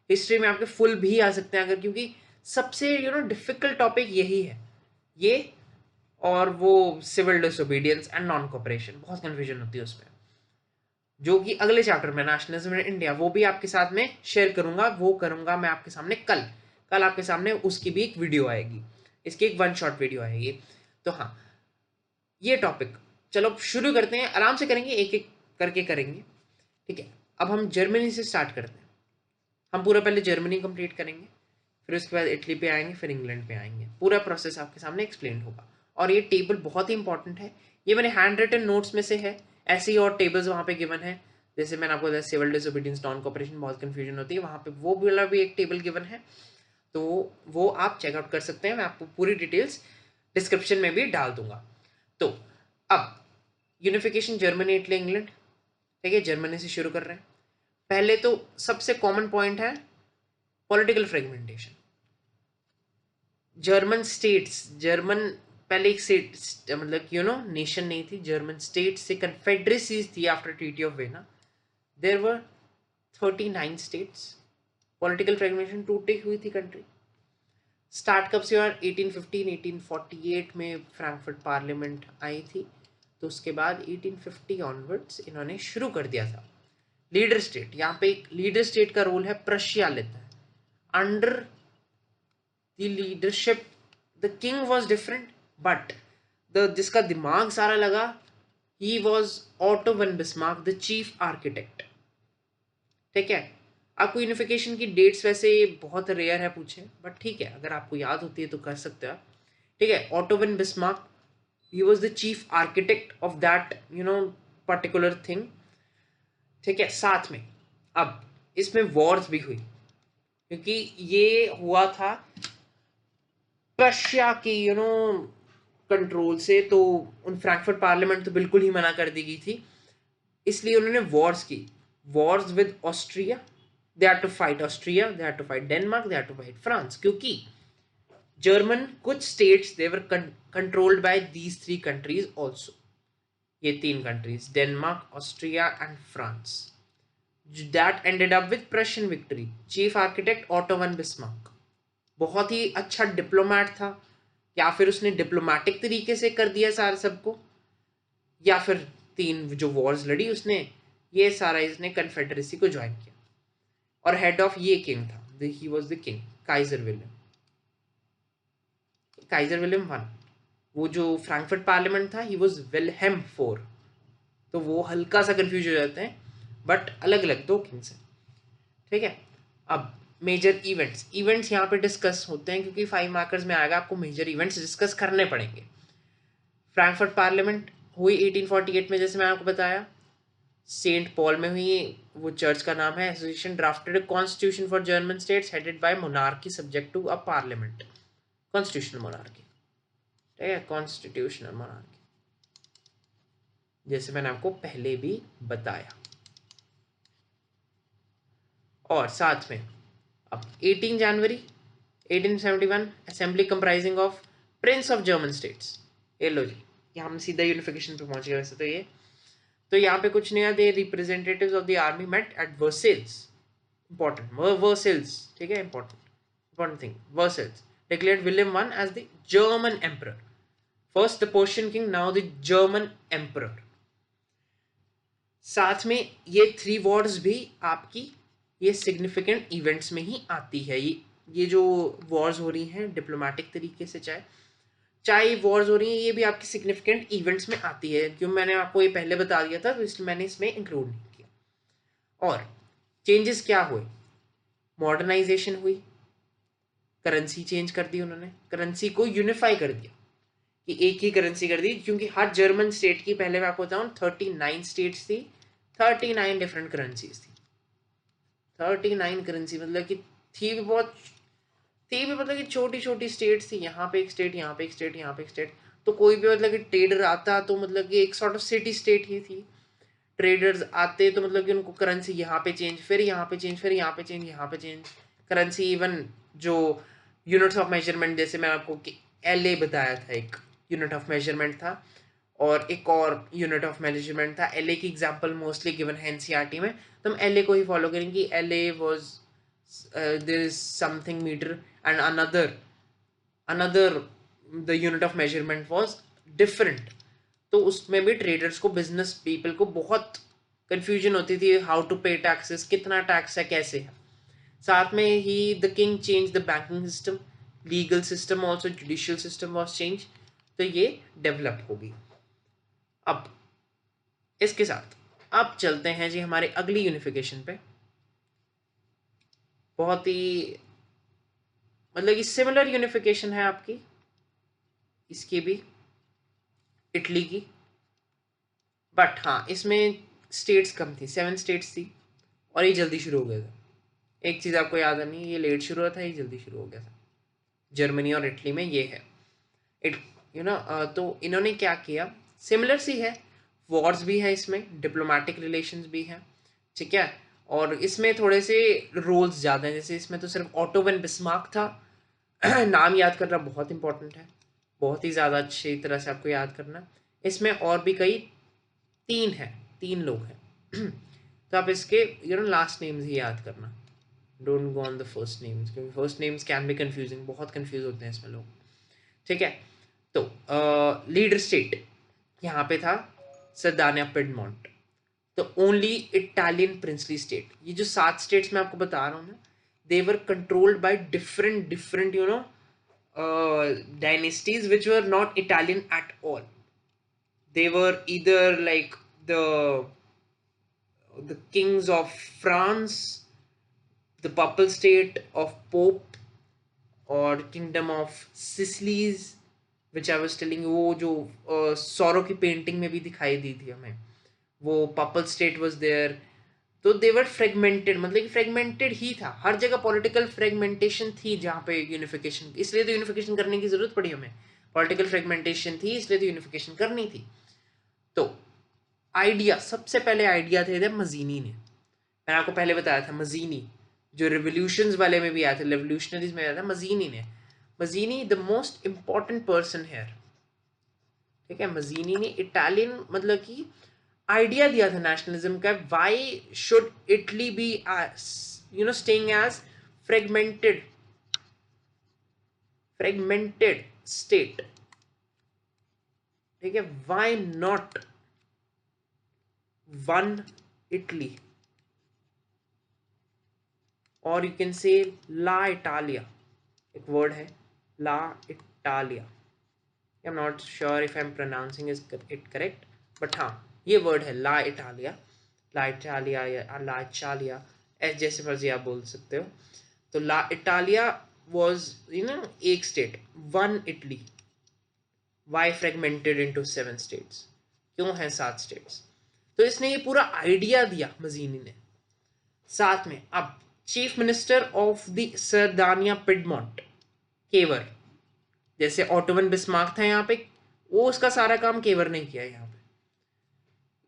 History में आपके फुल भी आ सकते हैं अगर, क्योंकि सबसे डिफिकल्ट टॉपिक यही है ये, और वो civil disobedience and non cooperation, बहुत कंफ्यूजन होती है उसमें, जो कि अगले चैप्टर में नेशनलिज्म इन इंडिया, वो भी आपके साथ में शेयर करूंगा, वो करूंगा मैं आपके सामने कल। कल आपके सामने उसकी भी एक वीडियो आएगी, इसकी एक 1 शॉट वीडियो आएगी। तो हाँ ये टॉपिक चलो शुरू करते हैं, आराम से करेंगे, एक एक करके करेंगे, ठीक है। अब हम जर्मनी से स्टार्ट करते हैं। हम पूरा पहले जर्मनी कंप्लीट करेंगे, फिर उसके बाद इटली पे आएंगे, फिर इंग्लैंड पे आएंगे। पूरा प्रोसेस आपके सामने एक्सप्लेन होगा, और ये टेबल बहुत ही इंपॉर्टेंट है, ये मैंने हैंड रिटन नोट्स में से है, ऐसे ही और टेबल्स वहाँ पे गिवन है। जैसे मैंने आपको बताया सिविल डिसोबीडियंस नॉन कोऑपरेशन, बहुत कंफ्यूजन होती है वहाँ पे, वो वाला भी एक टेबल गिवन है, तो वो आप चेकआउट कर सकते हैं, मैं आपको पूरी डिटेल्स डिस्क्रिप्शन में भी डाल दूंगा। तो अब यूनिफिकेशन जर्मनी इटली इंग्लैंड, ठीक है। जर्मनी से शुरू कर रहे हैं। पहले तो सबसे कॉमन पॉइंट है political fragmentation. German states, German पहले एक स्टेट मतलब नेशन नहीं थी, जर्मन स्टेट से कन्फेडरेसीज थी after treaty of Vienna. There were 39 states. Political fragmentation टूटी हुई थी कंट्री। स्टार्ट कब से हुआ? 1815 1848 में फ्रैंकफर्ट पार्लियामेंट आई थी, तो उसके बाद 1850 ऑनवर्ड्स इन्होंने शुरू कर दिया था। लीडर स्टेट, यहाँ पे एक लीडर स्टेट का रोल है प्रशिया लेता है। Under the leadership the king was different, but the जिसका दिमाग सारा लगा, he was auto von Bismarck, the chief architect, ठीक है। आपको यूनिफिकेशन की डेट्स वैसे बहुत रेयर है पूछे, बट ठीक है अगर आपको याद होती है तो कर सकते हो आप, ठीक है। Auto von Bismarck, he was the chief architect of that particular thing, ठीक है। साथ में अब इसमें वॉर्स भी हुई, क्योंकि ये हुआ था प्रशिया की कंट्रोल से, तो उन फ्रैंकफर्ट पार्लियामेंट तो बिल्कुल ही मना कर दी गई थी, इसलिए उन्होंने वॉर्स की। Wars with Austria, they had to fight Austria, they had to fight Denmark, they had to fight France, क्योंकि जर्मन कुछ states they were controlled by these 3 countries also. ये 3 countries Denmark, Austria and France. That ended up with Prussian victory. Chief architect Otto von Bismarck, बहुत ही अच्छा डिप्लोमैट था, या फिर उसने डिप्लोमेटिक तरीके से कर दिया सारे सबको, या फिर 3 जो वॉर्स लड़ी उसने, ये सारा इसने कन्फेडरेसी को ज्वाइन किया। और हेड ऑफ ये किंग था, he was the king Kaizer William, Kaizer William 1। वो जो फ्रैंकफर्ट पार्लियामेंट था, ही वाज विलहेम 4। तो वो हल्का सा कंफ्यूज हो जाते हैं, बट अलग अलग 2 किंग्स हैं, ठीक है। अब मेजर इवेंट्स, इवेंट्स यहाँ पे डिस्कस होते हैं, क्योंकि 5 मार्कर्स में आएगा, आपको मेजर इवेंट्स डिस्कस करने पड़ेंगे। फ्रैंकफर्ट पार्लियामेंट हुई 1848 में, जैसे मैं आपको बताया, सेंट पॉल में हुई, वो चर्च का नाम है। Association drafted a constitution for German states headed by monarchy subject to a parliament, constitutional monarchy, ठीक है, कॉन्स्टिट्यूशनल मोनार्की, जैसे मैंने आपको पहले भी बताया। और साथ में अब 18 जनवरी 1871 assembly comprising of Prince of German states. ये लो जी, यहाँ हम सीधा यूनिफिकेशन पे पहुंच गए वैसे तो ये। तो यहाँ पे कुछ नहीं है, they representatives of the army met at Versailles, important Versailles, ठीक है, important thing, Versailles declared William one as the German emperor, first the Prussian king, now the German emperor. साथ में ये 3 वॉर्स भी आपकी ये सिग्निफिकेंट इवेंट्स में ही आती है। ये जो वॉर्स हो रही हैं डिप्लोमेटिक तरीके से, चाहे चाहे वॉर्स हो रही हैं, ये भी आपकी सिग्निफिकेंट इवेंट्स में आती है। क्यों मैंने आपको ये पहले बता दिया था, तो इसलिए मैंने इसमें इंक्लूड नहीं किया। और चेंजेस क्या हुए? मॉडर्नाइजेशन हुई, करेंसी चेंज कर दी उन्होंने, करेंसी को यूनिफाई कर दिया कि एक ही करेंसी कर दी, क्योंकि हर जर्मन स्टेट की, पहले मैं आपको बताऊं, 39 स्टेट्स थी, 39 डिफरेंट करेंसीज थी। 39 करेंसी मतलब कि थी भी बहुत, थी भी मतलब कि छोटी छोटी स्टेट्स थी, यहाँ पे एक स्टेट, यहाँ पे एक स्टेट, यहाँ पे एक स्टेट। तो कोई भी मतलब कि ट्रेडर आता तो मतलब कि एक सॉर्ट ऑफ सिटी स्टेट ही थी। ट्रेडर्स आते तो मतलब कि उनको करेंसी यहाँ पे चेंज, फिर यहाँ पे चेंज, फिर यहाँ पे चेंज, यहाँ पे चेंज करेंसी। इवन जो यूनिट्स ऑफ मेजरमेंट, जैसे मैं आपको LA बताया था, एक यूनिट ऑफ मेजरमेंट था, और एक और यूनिट ऑफ मेजरमेंट था। LA की एग्जांपल मोस्टली गिवन है NCERT में, तो हम LA को ही फॉलो करेंगे। LA was there is something metre and another the unit of measurement was different. तो उसमें भी ट्रेडर्स को, बिजनेस पीपल को बहुत कंफ्यूजन होती थी, हाउ टू पे टैक्सेस, कितना टैक्स है, कैसे है। साथ में ही the king change the banking system, legal system also, judicial system was change. तो ये डेवलप होगी। अब इसके साथ अब चलते हैं जी हमारे अगली यूनिफिकेशन पे। बहुत ही मतलब कि सिमिलर यूनिफिकेशन है आपकी इसकी भी, इटली की, बट हाँ इसमें स्टेट्स कम थी, 7 स्टेट्स थी, और ये जल्दी शुरू हो गया था। एक चीज़ आपको याद आनी, ये लेट शुरू हुआ था, ये जल्दी शुरू हो गया था। जर्मनी और इटली में ये है इट, तो इन्होंने क्या किया, सिमिलर सी है, वॉर्स भी है इसमें, डिप्लोमेटिक रिलेशंस भी हैं, ठीक है। और इसमें थोड़े से रोल्स ज़्यादा हैं, जैसे इसमें तो सिर्फ ऑटो वन बिस्मार्क था। नाम याद करना बहुत इंपॉर्टेंट है, बहुत ही ज़्यादा अच्छी तरह से आपको याद करना। इसमें और भी कई 3 हैं, 3 लोग हैं। तो आप इसके लास्ट नेम्स ही याद करना, don't go on the first names, क्योंकि first names can be confusing, बहुत कंफ्यूज होते हैं इसमें लोग, ठीक है। तो लीडर स्टेट यहाँ पे था Sardinia Piedmont, the only Italian princely state. ये जो 7 स्टेट्स मैं आपको बता रहा हूँ ना, they were controlled by different different dynasties which were not Italian at all. They were either like the kings of France, the papal state of Pope, और kingdom of Sicilies, which I was telling, वो जो सौरो की पेंटिंग में भी दिखाई दी थी हमें, वो पपल स्टेट वाज देयर। तो दे वर फ्रेगमेंटेड, मतलब कि फ्रेगमेंटेड ही था, हर जगह पॉलिटिकल फ्रेगमेंटेशन थी जहाँ पे यूनिफिकेशन, इसलिए तो यूनिफिकेशन करने की जरूरत पड़ी हमें, पॉलिटिकल फ्रेगमेंटेशन थी इसलिए तो यूनिफिकेशन करनी थी। तो आइडिया, सबसे पहले आइडिया थे मजीनी ने, मैंने आपको पहले बताया था, मजीनी जो रिवोल्यूशंस वाले में भी आया था, रेवोल्यूशनरीज में आया था, मजीनी ने, मजीनी द मोस्ट इंपॉर्टेंट पर्सन है, ठीक है। मजीनी ने इटालियन मतलब कि आइडिया दिया था नेशनलिज्म का, why should Italy be staying as fragmented fragmented state, ठीक है, व्हाई नॉट वन इटली, और you can say la Italia, एक वर्ड है la Italia, I am not sure if I am pronouncing it correct, but हाँ ये वर्ड है ला इटालिया, ला इटालिया या ला इटालिया, जैसे मर्जी आप बोल सकते हो। तो ला इटालिया वॉज एक state, one Italy, why fragmented into 7 states, क्यों है 7 स्टेट्स। तो इसने ये पूरा आइडिया दिया मजीनी ने। साथ में अब chief minister of the Sardinia Piedmont, Cavour, जैसे ऑटोवन बिस्मार्क था यहाँ पे, वो उसका सारा काम केवर ने किया यहाँ पे,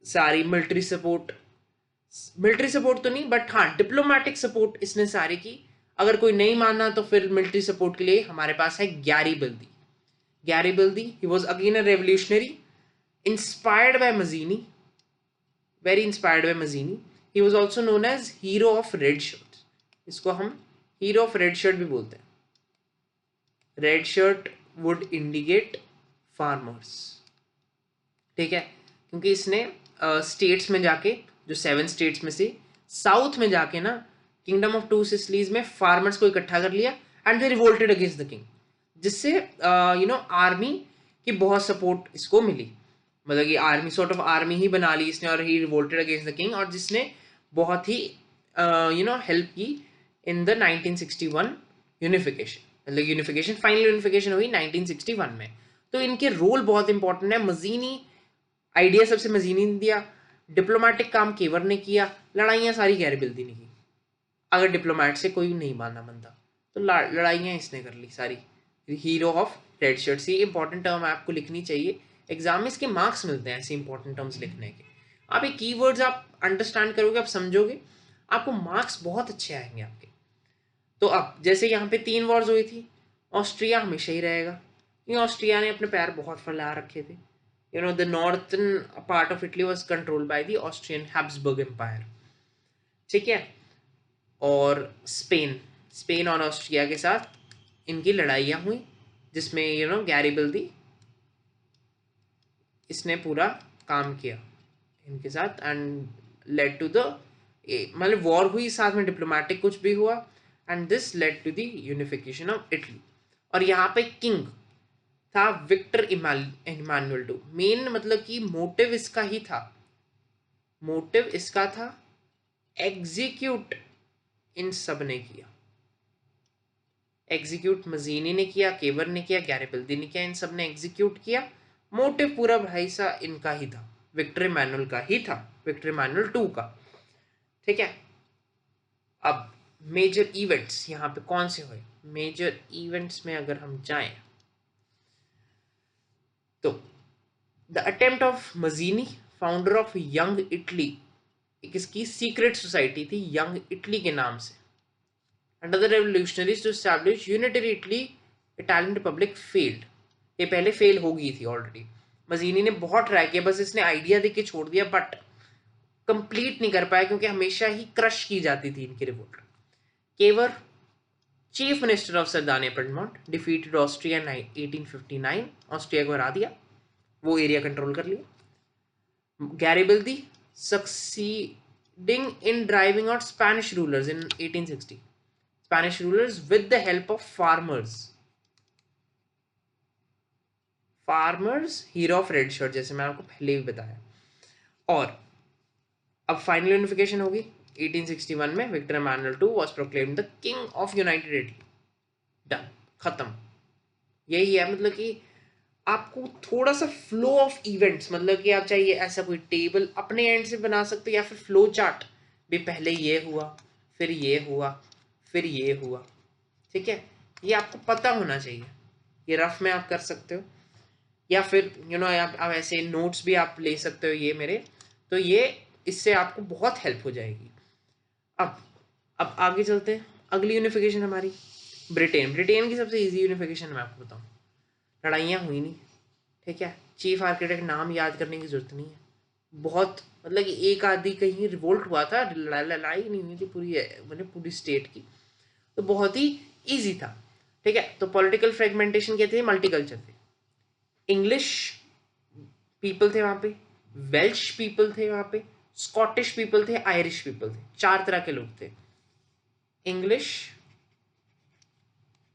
सारी मिलिट्री सपोर्ट तो नहीं, बट हाँ डिप्लोमेटिक सपोर्ट इसने सारी की। अगर कोई नहीं माना तो फिर मिलिट्री सपोर्ट के लिए हमारे पास है Garibaldi. Garibaldi, he was again a revolutionary, inspired by Mazzini, very inspired by Mazzini. He was also known as hero of red shirt, इसको हम हीरो ऑफ रेड शर्ट भी बोलते हैं। Red shirt would indicate farmers, ठीक है, क्योंकि इसने स्टेट्स में जाके, जो 7 स्टेट्स में से साउथ में जाके ना किंगडम ऑफ टू सिसिलीज में फार्मर्स को इकट्ठा कर लिया and they revolted against the king, जिससे आर्मी की बहुत सपोर्ट इसको मिली, मतलब कि आर्मी सॉर्ट ऑफ आर्मी ही बना ली इसने, और ही रिवोल्टेड अगेंस्ट द किंग, और जिसने बहुत ही हेल्प की इन द 1961 यूनिफिकेशन, मतलब यूनिफिकेशन, फाइनल यूनिफिकेशन हुई 1961 में। तो इनके रोल बहुत इंपॉर्टेंट है। मजीनी आइडिया सबसे मजीनी ने दिया, डिप्लोमेटिक काम केवर ने किया, लड़ाइयाँ सारी गैरिबिल्दी ने की। अगर डिप्लोमेट से कोई नहीं मानना बनता तो लड़ाइयाँ इसने कर ली सारी। हीरो ऑफ रेड शर्ट्स, ये इंपॉर्टेंट टर्म आपको लिखनी चाहिए, एग्जाम में इसके मार्क्स मिलते हैं ऐसे इंपॉर्टेंट टर्म्स लिखने के। आप ये कीवर्ड्स आप अंडरस्टैंड करोगे, आप समझोगे, आपको मार्क्स बहुत अच्छे आएंगे आपके। तो अब जैसे यहाँ पे 3 वॉर्स हुई थी, ऑस्ट्रिया हमेशा ही रहेगा, क्योंकि ऑस्ट्रिया ने अपने पैर बहुत फैला रखे थे। The northern part of Italy was controlled by the Austrian Habsburg empire, ठीक है। और स्पेन और ऑस्ट्रिया के साथ इनकी लड़ाइयाँ हुई, जिसमें गैरिबल्दी इसने पूरा काम किया इनके साथ एंड लेड टू द, मतलब वॉर हुई साथ में डिप्लोमेटिक कुछ भी हुआ, and this led to the unification of Italy. और यहाँ पे किंग था विक्टर इमानुएल टू। मेन मतलब कि मोटिव इसका ही था, मोटिव इसका था, एग्जीक्यूट इन सब ने किया, एग्जीक्यूट मजीनी ने किया, केवर ने किया, गैरिबल्दी ने किया, इन सब ने एग्जीक्यूट किया। मोटिव पूरा भाई सा इनका ही था, विक्टर इमानुएल का ही था, विक्टर इमानुएल टू का, ठीक है। अब मेजर इवेंट्स यहाँ पे कौन से हुए, मेजर इवेंट्स में अगर हम जाएं तो the attempt of Mazzini, founder of Young Italy, एक इसकी सीक्रेट सोसाइटी थी यंग इटली के नाम से, under the revolutionaries to establish unitary Italy, Italian republic failed. ये पहले फेल हो गई थी ऑलरेडी, मजीनी ने बहुत ट्राई किया, बस इसने आइडिया देके छोड़ दिया, बट कंप्लीट नहीं कर पाया क्योंकि हमेशा ही क्रश की जाती थी इनकी revolt. Cavour, chief minister of Sardinia Piedmont, defeated Austria 1859, Austria को हरा दिया, वो एरिया कंट्रोल कर लिया। Garibaldi succeeding in driving out Spanish rulers in 1860, Spanish rulers with the help of farmers, hero of red shirt, जैसे मैं आपको पहले भी बताया। और अब फाइनल यूनिफिकेशन होगी 1861 में, Victor Emmanuel two was proclaimed the king of united Italy, done, खत्म। यही है, मतलब कि आपको थोड़ा सा फ्लो ऑफ इवेंट्स, मतलब कि आप चाहिए ऐसा कोई टेबल अपने एंड से बना सकते हो, या फिर फ्लो चार्ट भी, पहले ये हुआ, फिर ये हुआ, फिर ये हुआ, ठीक है। ये आपको पता होना चाहिए, ये रफ में आप कर सकते हो, या फिर आप ऐसे नोट्स भी आप ले सकते हो ये मेरे, तो ये इससे आपको बहुत हेल्प हो जाएगी। अब आगे चलते हैं, अगली यूनिफिकेशन हमारी ब्रिटेन की सबसे इजी यूनिफिकेशन मैं आपको बताऊँ, लड़ाइयाँ हुई नहीं, ठीक है। चीफ आर्किटेक्ट नाम याद करने की जरूरत नहीं है, बहुत मतलब कि एक आदि कहीं रिवोल्ट हुआ था, लड़ाई नहीं हुई थी पूरी, मतलब पूरी स्टेट की, तो बहुत ही ईजी था, ठीक है। तो पॉलिटिकल फ्रेगमेंटेशन क्या थी, मल्टीकल्चर थे, इंग्लिश पीपल थे वहाँ पे, वेल्श पीपल थे वहाँ पे, स्कॉटिश पीपल थे, आयरिश पीपल थे, 4 तरह के लोग थे, इंग्लिश,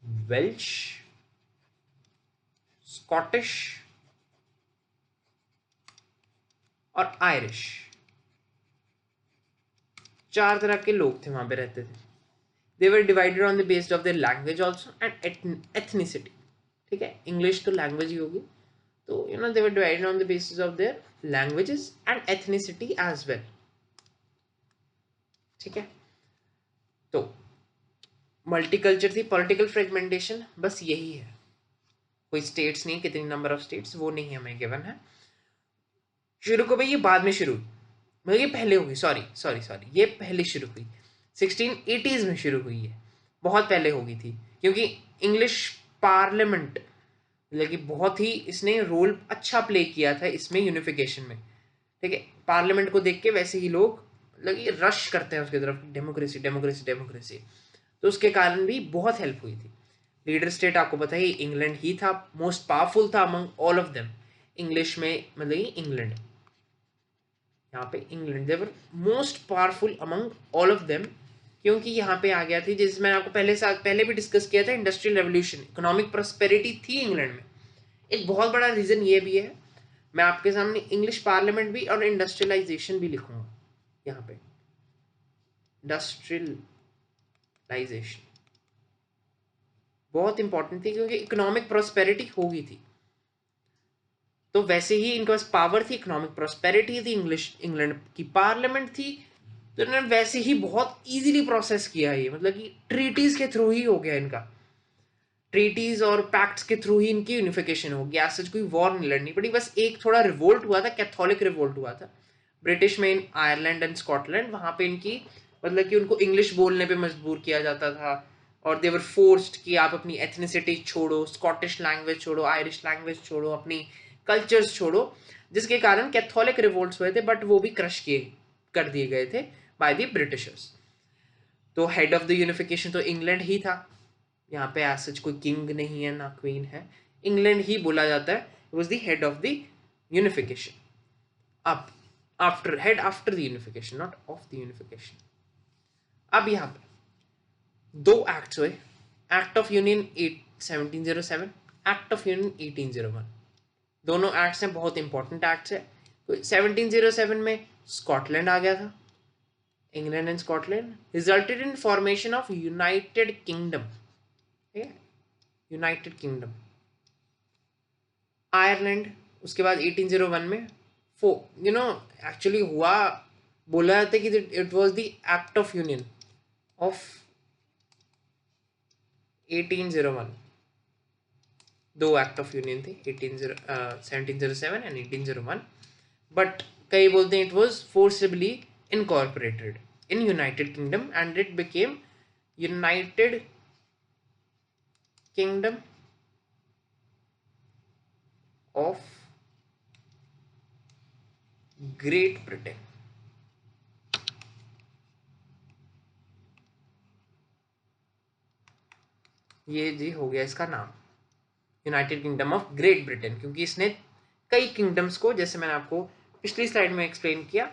वेल्श, स्कॉटिश और आयरिश, 4 तरह के लोग थे वहां पे रहते थे। They were divided on the based of their language also and ethnicity, ठीक है। इंग्लिश तो लैंग्वेज ही होगी, तो they were divided on the basis of their languages and ethnicity as well, ठीक है। तो मल्टीकल्चर थी, पॉलिटिकल फ्रेगमेंटेशन बस यही है, कोई स्टेट्स नहीं, कितनी नंबर ऑफ स्टेट्स वो नहीं हमें गिवन है। शुरू को भाई ये बाद में शुरू हुई, मतलब ये पहले हुई, सॉरी ये पहले शुरू हुई, 1680s में शुरू हुई है, बहुत पहले हो गई थी, क्योंकि इंग्लिश पार्लियामेंट मतलब कि बहुत ही इसने रोल अच्छा प्ले किया था इसमें यूनिफिकेशन में, ठीक है। पार्लियामेंट को देख के वैसे ही लोग मतलब कि रश करते हैं उसकी तरफ, डेमोक्रेसी डेमोक्रेसी डेमोक्रेसी, तो उसके कारण भी बहुत हेल्प हुई थी। लीडर स्टेट आपको पता है इंग्लैंड ही था, मोस्ट पावरफुल था among all of them, English में मतलब इंग्लैंड, यहाँ पे England they were most powerful among all of them, क्योंकि यहाँ पे आ गया थी, जैसे मैंने आपको पहले भी डिस्कस किया था, इंडस्ट्रियल रेवोल्यूशन, इकोनॉमिक प्रोस्पेरिटी थी इंग्लैंड में। एक बहुत बड़ा रीजन ये भी है, मैं आपके सामने इंग्लिश पार्लियामेंट भी और इंडस्ट्रियलाइजेशन भी लिखूंगा यहाँ पे, इंडस्ट्रियलाइजेशन बहुत इंपॉर्टेंट थी क्योंकि इकोनॉमिक प्रोस्पेरिटी हो गई थी। तो वैसे ही इनके पास पावर थी, इकोनॉमिक प्रोस्पेरिटी थी, इंग्लैंड की पार्लियामेंट थी, तो इन्होंने वैसे ही बहुत इजीली प्रोसेस किया ये, मतलब कि ट्रीटीज के थ्रू ही हो गया इनका, ट्रीटीज और पैक्ट्स के थ्रू ही इनकी यूनिफिकेशन हो गया। सच कोई वॉर नहीं लड़नी पड़ी, बस एक थोड़ा रिवोल्ट हुआ था, कैथोलिक रिवोल्ट हुआ था ब्रिटिश में इन आयरलैंड एंड स्कॉटलैंड। वहां पे इनकी मतलब कि उनको इंग्लिश बोलने पे मजबूर किया जाता था, और देवर फोर्स्ड कि आप अपनी एथनिसिटी छोड़ो, स्कॉटिश लैंग्वेज छोड़ो, आयरिश लैंग्वेज छोड़ो, अपनी कल्चर्स छोड़ो, जिसके कारण कैथोलिक रिवोल्ट्स हुए थे, बट वो भी क्रश किए कर दिए गए थे बाय द ब्रिटिशर्स। तो हेड ऑफ द यूनिफिकेशन तो इंग्लैंड ही था, यहाँ पे एज सच कोई किंग नहीं है ना क्वीन है, इंग्लैंड ही बोला जाता है, was the head of the unification. अब after the unification, not of the unification. अब यहाँ पे दो एक्ट्स हुए, act of union 1707, act of union 1801। दोनों एक्ट्स हैं, बहुत इंपॉर्टेंट एक्ट्स है। तो 1707 में स्कॉटलैंड आ गया था, England and Scotland, resulted in formation of United kingdom, ठीक है, यूनाइटेड किंगडम। आयरलैंड उसके बाद 1801 में एक्चुअली हुआ, बोला जाता है कि it was the act of union of 1801। दो एक्ट ऑफ यूनियन थे, 1707 एंड 1801, बट कई बोलते हैं it was forcibly incorporated in United kingdom and it became United Kingdom of Great Britain. ये जी हो गया इसका नाम, United Kingdom of Great Britain, क्योंकि इसने कई किंगडम्स को, जैसे मैंने आपको पिछली स्लाइड में एक्सप्लेन किया,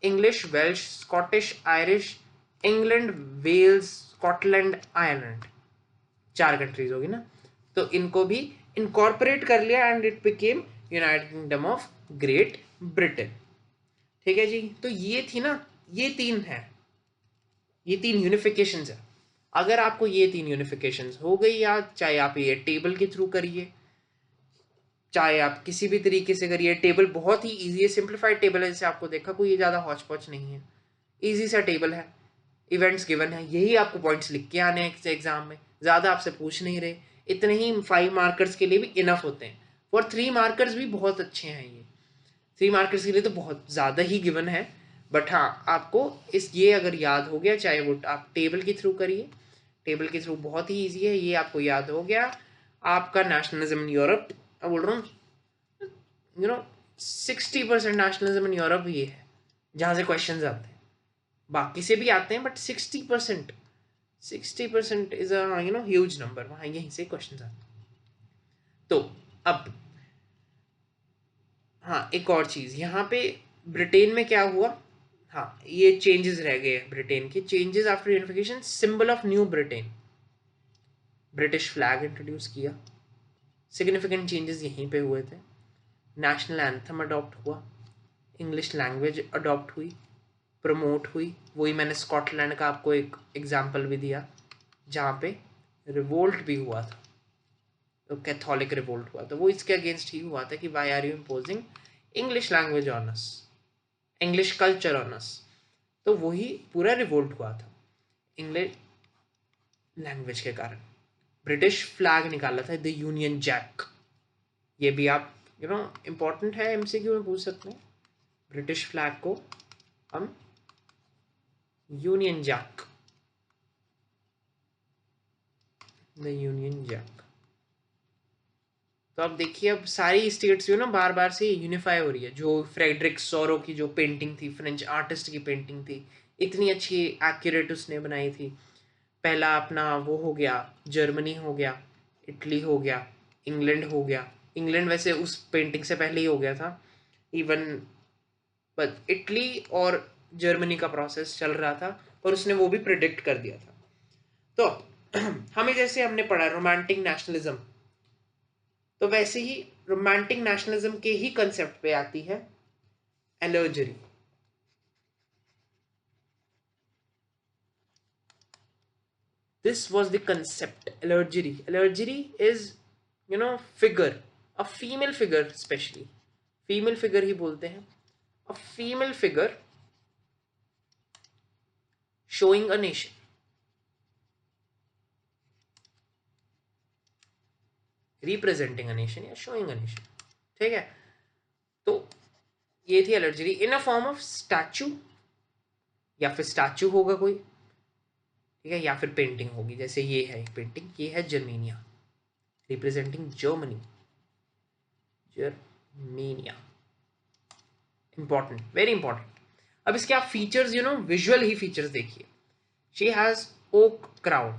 English, Welsh, Scottish, Irish, England, Wales, Scotland, Ireland, 4 countries होगी ना, तो इनको भी इनकॉर्पोरेट कर लिया and it became United Kingdom of Great Britain. ठीक है जी, तो ये थी ना, ये 3 है, ये 3 यूनिफिकेशंस है। अगर आपको ये 3 यूनिफिकेशंस हो गई याद, चाहे आप ये टेबल के थ्रू करिए, चाहे आप किसी भी तरीके से करिए, टेबल बहुत ही इजी है, सिंप्लीफाइड टेबल है, जैसे आपको देखा, कोई ये ज़्यादा हौच पौच नहीं है, इजी सा टेबल है, इवेंट्स गिवन है, यही आपको पॉइंट्स लिख के आने हैं एग्जाम में, ज़्यादा आपसे पूछ नहीं रहे, इतने ही 5 मार्कर्स के लिए भी इनफ होते हैं, और 3 मार्कर्स भी बहुत अच्छे हैं, ये 3 मार्कर्स के लिए तो बहुत ज़्यादा ही गिवन है। बट हाँ, आपको ये अगर याद हो गया, चाहे वो आप टेबल के थ्रू करिए, टेबल के थ्रू बहुत ही ईजी है, ये आपको याद हो गया, आपका नेशनलिज्म इन यूरोप, बोल रहा हूँ 60% नेशनलिज्म इन यूरोप ये है जहाँ से क्वेश्चन आते हैं, बाकी से भी आते हैं, but 60% is a huge number, वहाँ यहीं से क्वेश्चन आते हैं। तो अब हाँ, एक और चीज़ यहाँ पे ब्रिटेन में क्या हुआ, हाँ ये चेंजेस रह गए ब्रिटेन के, changes after unification, symbol of new Britain, British flag introduce किया, सिग्निफिकेंट चेंजेस यहीं पे हुए थे, नेशनल एंथम अडॉप्ट हुआ, इंग्लिश लैंग्वेज अडॉप्ट हुई, प्रमोट हुई, वही मैंने स्कॉटलैंड का आपको एक एग्जाम्पल भी दिया जहाँ पे रिवोल्ट भी हुआ था, तो कैथोलिक रिवोल्ट हुआ, तो वो इसके अगेंस्ट ही हुआ था कि why are you imposing English language on us, English culture on us, तो वही पूरा रिवोल्ट हुआ था इंग्लिश लैंग्वेज के कारण। ब्रिटिश फ्लैग निकाला था, द यूनियन जैक, ये भी आप इम्पोर्टेंट है, एमसीक्यू में पूछ सकते हैं, ब्रिटिश फ्लैग को हम Union Jack, the Union Jack. तो अब देखिए, अब सारी स्टेट्स जो ना बार बार से यूनिफाई हो रही है, जो फ्रेडरिक सोरो की जो पेंटिंग थी, फ्रेंच आर्टिस्ट की पेंटिंग थी, इतनी अच्छी एक्यूरेट उसने बनाई थी। पहला अपना वो हो गया, जर्मनी हो गया, इटली हो गया, इंग्लैंड हो गया, इंग्लैंड वैसे उस पेंटिंग से पहले ही हो गया था, इवन बट इटली और जर्मनी का प्रोसेस चल रहा था और उसने वो भी प्रिडिक्ट कर दिया था। तो हमें जैसे हमने पढ़ा रोमांटिक नेशनलिज्म, तो वैसे ही रोमांटिक नेशनलिज्म के ही कंसेप्ट पे आती है एलर्जरी। This was the concept allergy. Allergy is, figure, a female figure, especially female figure ही बोलते हैं, a female figure showing a nation, representing a nation या showing a nation, ठीक है। तो ये थी allergy in a form of statute, या फिर स्टैचू होगा कोई, ठीक है, या फिर पेंटिंग होगी, जैसे ये है एक पेंटिंग, ये है Germania, representing Germany, Germania, important, very important. अब इसके आप फीचर्स, विजुअल ही फीचर्स देखिए। शी हैज ओक क्राउन,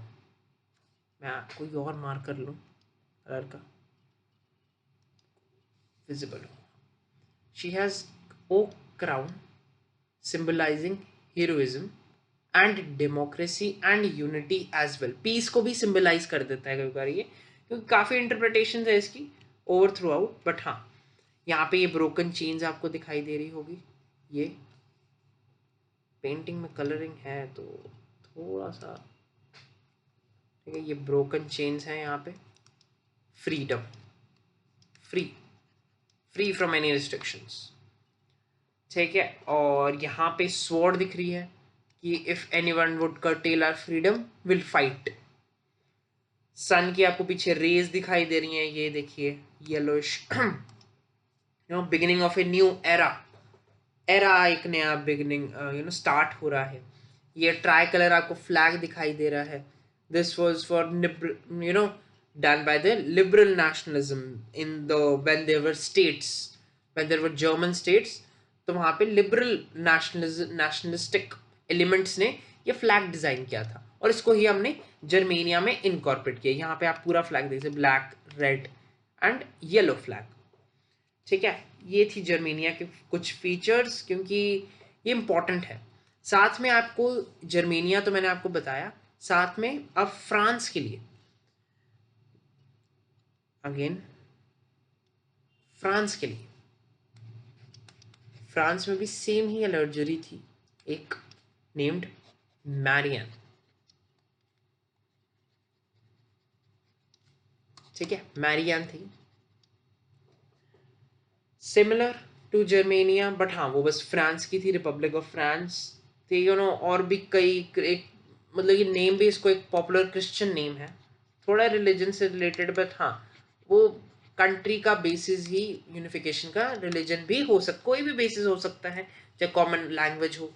मैं कोई और मार्कर लूं कलर का, विजिबल हो। She has oak crown symbolising heroism and democracy and unity as well. Peace को भी सिंबलाइज कर देता है कभी बार ये, क्योंकि काफ़ी इंटरप्रिटेशन है इसकी ओवर थ्रू आउट। बट हाँ, यहाँ पे ये ब्रोकन चेन्स आपको दिखाई दे रही होगी, ये पेंटिंग में कलरिंग है तो थोड़ा सा, ठीक है, ये ब्रोकन चेन्स हैं यहाँ पे। Freedom, free, free from any restrictions, ठीक है। और यहाँ पे स्वॉर्ड दिख रही है कि if anyone would curtail our freedom will fight. सन की आपको पीछे रेज दिखाई दे रही हैं, ये देखिए yellowish, beginning of a new era, era एक नया बिगिनिंग स्टार्ट हो रहा है। ये ट्राई कलर आपको फ्लैग दिखाई दे रहा है। This was for done by the liberal nationalism in the when there were states, when there were German states, तो वहाँ पे लिबरल नेशनलिस्टिक एलिमेंट्स ने ये फ्लैग डिजाइन किया था, और इसको ही हमने जर्मेनिया में इनकॉर्पोरेट किया। यहाँ पे आप पूरा फ्लैग देखिए, black, red and yellow flag, ठीक है। ये थी जर्मेनिया के कुछ फीचर्स, क्योंकि ये इंपॉर्टेंट है। साथ में आपको जर्मेनिया तो मैंने आपको बताया, साथ में अब फ्रांस के लिए, अगेन फ्रांस के लिए, फ्रांस में भी सेम ही एलर्जरी थी, एक नेम्ड मैरियन, ठीक है, मैरियन थी, सिमिलर टू जर्मेनिया, बट हाँ वो बस फ्रांस की थी, रिपब्लिक ऑफ फ्रांस थी, और भी कई एक, मतलब ये नेम भी इसको एक पॉपुलर क्रिश्चियन नेम है, थोड़ा रिलीजन से रिलेटेड, बट हाँ वो कंट्री का बेसिस ही यूनिफिकेशन का रिलीजन भी हो सकता, कोई भी बेसिस हो सकता है, चाहे कॉमन लैंग्वेज हो,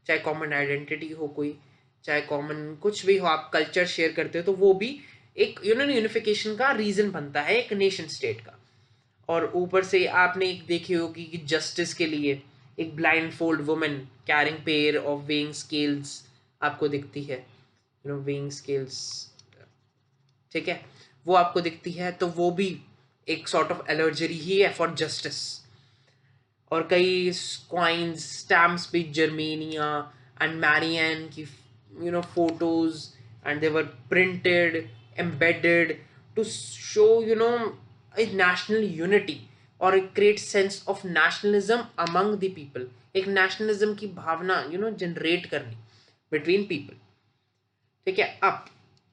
चाहे कॉमन आइडेंटिटी हो कोई, चाहे कॉमन कुछ भी हो, आप कल्चर शेयर करते हो, तो वो भी एक यूनिफिकेशन का रीजन बनता है एक नेशन स्टेट का। और ऊपर से आपने एक देखी होगी कि जस्टिस के लिए एक blind fold women carrying pair of weighing scales आपको दिखती है, वेइंग स्केल्स, ठीक है, वो आपको दिखती है, तो वो भी एक सॉर्ट ऑफ एलर्जरी ही है फॉर जस्टिस। और कई क्वाइंस स्टैम्प्स भी जर्मेनिया एंड मैरियन की photos, and they were printed, embedded to show a national unity और a great sense of nationalism among the people, एक nationalism की भावना जनरेट करनी between people, ठीक है। अब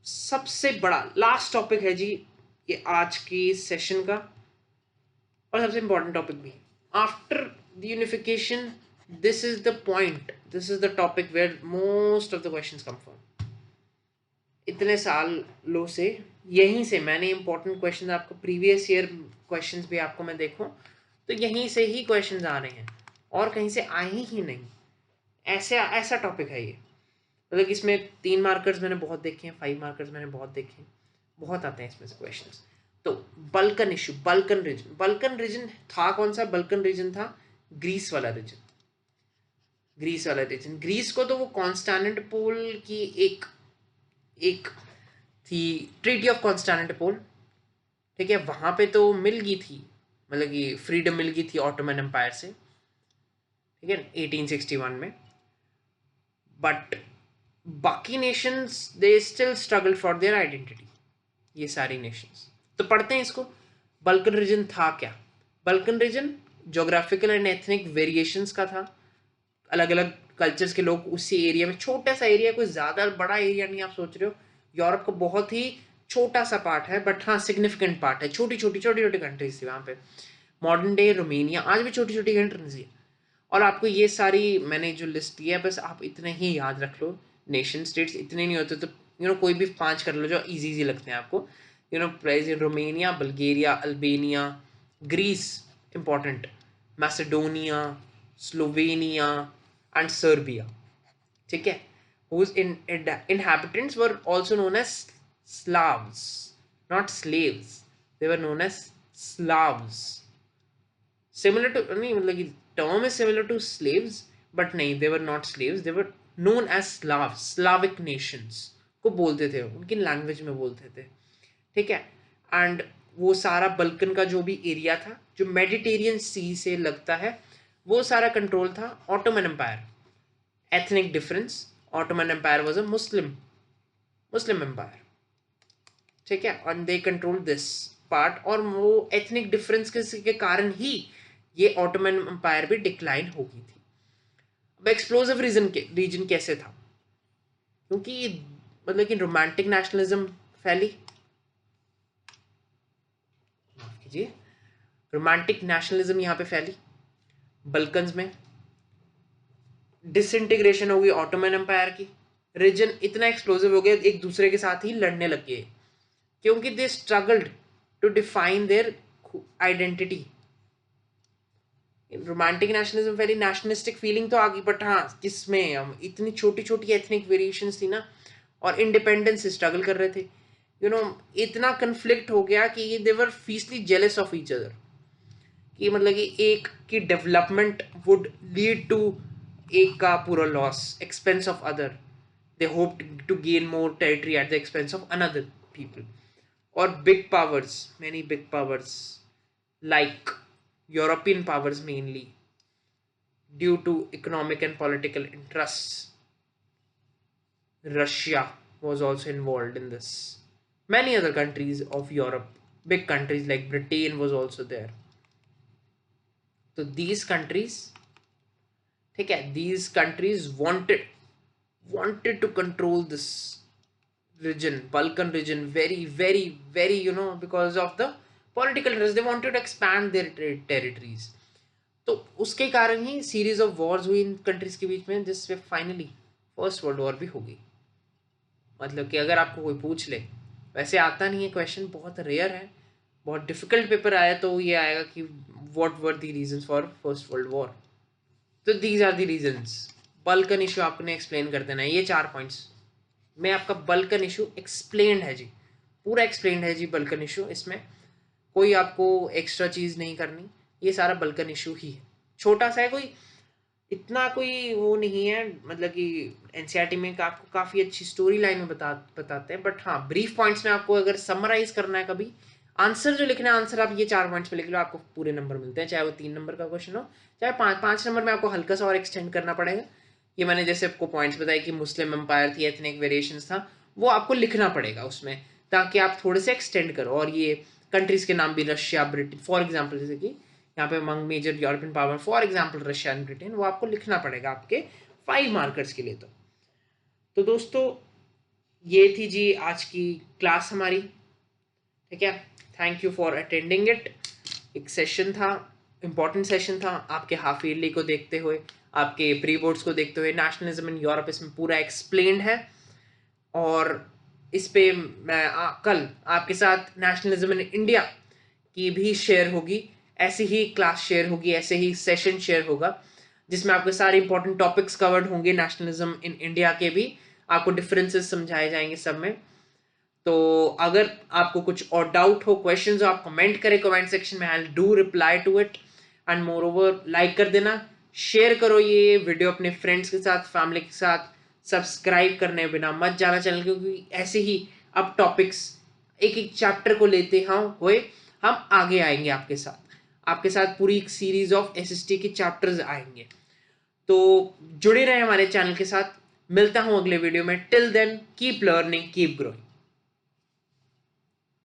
सबसे बड़ा लास्ट टॉपिक है जी ये आज के सेशन का, और सबसे इंपॉर्टेंट टॉपिक भी, after the unification, this is the point, this is the topic where most of the questions come from. इतने सालों से यहीं से मैंने इंपॉर्टेंट क्वेश्चन, आपको प्रीवियस ईयर क्वेश्चंस भी आपको मैं देखूं तो यहीं से ही क्वेश्चंस आ रहे हैं, और कहीं से आए ही नहीं। ऐसा टॉपिक है ये, मतलब इसमें 3 मार्कर्स मैंने बहुत देखे हैं, 5 मार्कर्स मैंने बहुत देखे हैं, बहुत आते हैं इसमें से क्वेश्चंस। तो Balkan issue, Balkan region, Balkan region था कौन सा? बल्कन रीजन था ग्रीस वाला रीजन, ग्रीस वाला रीजन। ग्रीस को तो वो कॉन्स्टेंटिनोपल की एक एक थी ट्रीटी ऑफ कॉन्स्टेंटिनोपल, ठीक है, वहां पे तो मिल गई थी, मतलब कि फ्रीडम मिल गई थी ऑटोमन एम्पायर से, ठीक है, 1861 में. बट बाकी Nations they still struggle for their identity. ये सारी नेशंस. तो पढ़ते हैं इसको. बल्कन रीजन था क्या? Balkan region geographical and ethnic variations का था. अलग अलग कल्चर्स के लोग उसी एरिया में, छोटा सा एरिया, कोई ज़्यादा बड़ा एरिया नहीं आप सोच रहे हो. यूरोप का बहुत ही छोटा सा पार्ट है, बट हाँ सिग्निफिकेंट पार्ट है. छोटी छोटी कंट्रीज थी वहाँ पे. मॉडर्न डे रोमेनिया आज भी छोटी छोटी कंट्रीज है. और आपको ये सारी मैंने जो लिस्ट दी है बस आप इतने ही याद रख लो. नेशन स्टेट्स इतने नहीं होते तो कोई भी 5 कर लो जो इजी इजी लगते हैं आपको. Present Romania, Bulgaria, Albania, Greece important, Macedonia, Slovenia and Serbia. ठीक है. whose inhabitants were also known as Slavs, not slaves. They were known as Slavs. Similar to, नहीं मतलब कि term is similar to slaves, but नहीं, they were not slaves. They were known as Slavs. Slavic nations को बोलते थे, उनकी लैंग्वेज में बोलते थे. ठीक है. एंड वो सारा बल्कन का जो भी एरिया था जो मेडिटेरियन सी से लगता है, वो सारा कंट्रोल था Ottoman empire. Ethnic difference, Ottoman empire was a Muslim empire. ठीक है. And they control this part. और वो एथनिक डिफरेंस के कारण ही ये ऑटोमन एम्पायर भी डिक्लाइन हो गई थी. अब एक्सप्लोसिव रीजन कैसे था? क्योंकि मतलब कि रोमांटिक नेशनलिज्म फैली. रोमांटिक नेशनलिज्म यहाँ पे फैली बल्कन्स में. डिसइंटीग्रेशन हो गई ऑटोमन एम्पायर की. रीजन इतना एक्सप्लोसिव हो गया, एक दूसरे के साथ ही लड़ने लग गए क्योंकि they struggled to define their identity. Romantic nationalism फैली, नेशनलिस्टिक फीलिंग तो आ गई, बट हाँ किसमें हम इतनी छोटी छोटी एथनिक वेरिएशंस थी ना, और इंडिपेंडेंस से स्ट्रगल कर रहे थे. इतना कन्फ्लिक्ट हो गया कि दे वर फीसली जेलस ऑफ ईच अदर. कि मतलब कि एक की डेवलपमेंट वुड लीड टू एक का पूरा loss, expense of other. They hope to gain more territory at the expense of another people. और big powers, many big powers like European powers mainly, due to economic and political interests. Russia was also involved in this. Many other countries of Europe, big countries like Britain was also there. So these countries, ठीक है, these countries wanted to control this region, Balkan region, very very very, because of the political interest. They wanted to expand their territories. तो उसके कारण ही सीरीज ऑफ वॉर्स हुई इन कंट्रीज के बीच में, जिससे फाइनली फर्स्ट वर्ल्ड वॉर भी हो गई. मतलब कि अगर आपको कोई पूछ ले, वैसे आता नहीं है क्वेश्चन, बहुत रेयर है, बहुत डिफिकल्ट पेपर आया तो ये आएगा कि what were the reasons for first world war. तो these are the reasons. Balkan issue आपने एक्सप्लेन कर देना है. ये 4 पॉइंट्स में आपका बल्कन इशू एक्सप्लेन्ड है जी, पूरा एक्सप्लेन्ड है जी बल्कन इशू. इसमें कोई आपको एक्स्ट्रा चीज़ नहीं करनी. ये सारा बल्कन इशू ही है. छोटा सा है, कोई इतना कोई वो नहीं है. मतलब कि एनसीईआरटी में आपको काफ़ी अच्छी स्टोरी लाइन में बताते हैं, बट हाँ ब्रीफ पॉइंट्स में आपको अगर समराइज करना है कभी, आंसर जो लिखना है, आंसर आप ये 4 पॉइंट्स पे लिख लो, आपको पूरे नंबर मिलते हैं. चाहे वो 3 नंबर का क्वेश्चन हो, चाहे 5 नंबर में आपको हल्का सा और एक्सटेंड करना पड़ेगा. ये मैंने जैसे आपको पॉइंट्स बताए कि मुस्लिम एम्पायर थी, एथनिक वेरिएशंस था, वो आपको लिखना पड़ेगा उसमें, ताकि आप थोड़े से एक्सटेंड करो. और ये कंट्रीज के नाम भी, रशिया, ब्रिटेन फॉर एग्जाम्पल, जैसे कि यहाँ पे among major European power for example Russia and Britain, वो आपको लिखना पड़ेगा आपके 5 मार्कर्स के लिए. तो दोस्तों ये थी जी आज की क्लास हमारी. ठीक है. Thank you for attending it. एक सेशन था, इम्पॉर्टेंट सेशन था, आपके हाफ ईयरली को देखते हुए, आपके प्री बोर्ड्स को देखते हुए. नेशनलिज्म इन यूरोप इसमें पूरा एक्सप्लेन्ड है, और इस पे मैं कल आपके साथ नेशनलिज्म इन इंडिया की भी शेयर होगी. ऐसी ही क्लास शेयर होगी, ऐसे ही सेशन शेयर होगा, जिसमें आपके सारे इंपॉर्टेंट टॉपिक्स कवर्ड होंगे नेशनलिज्म इन इंडिया के भी. आपको डिफरेंसेस समझाए जाएंगे सब में. तो अगर आपको कुछ और डाउट हो, क्वेश्चंस हो, आप कमेंट करें कमेंट सेक्शन में. I do reply to it. And moreover like कर देना, शेयर करो ये वीडियो अपने फ्रेंड्स के साथ, फैमिली के साथ. सब्सक्राइब करने बिना मत जाना चैनल, क्योंकि ऐसे ही अब टॉपिक्स एक एक चैप्टर को लेते हुए हम आगे आएंगे आपके साथ पूरी एक सीरीज ऑफ एसएसटी के चैप्टर्स आएंगे. तो जुड़े रहे हमारे चैनल के साथ, मिलता हूं अगले वीडियो में। Till then keep learning, keep growing.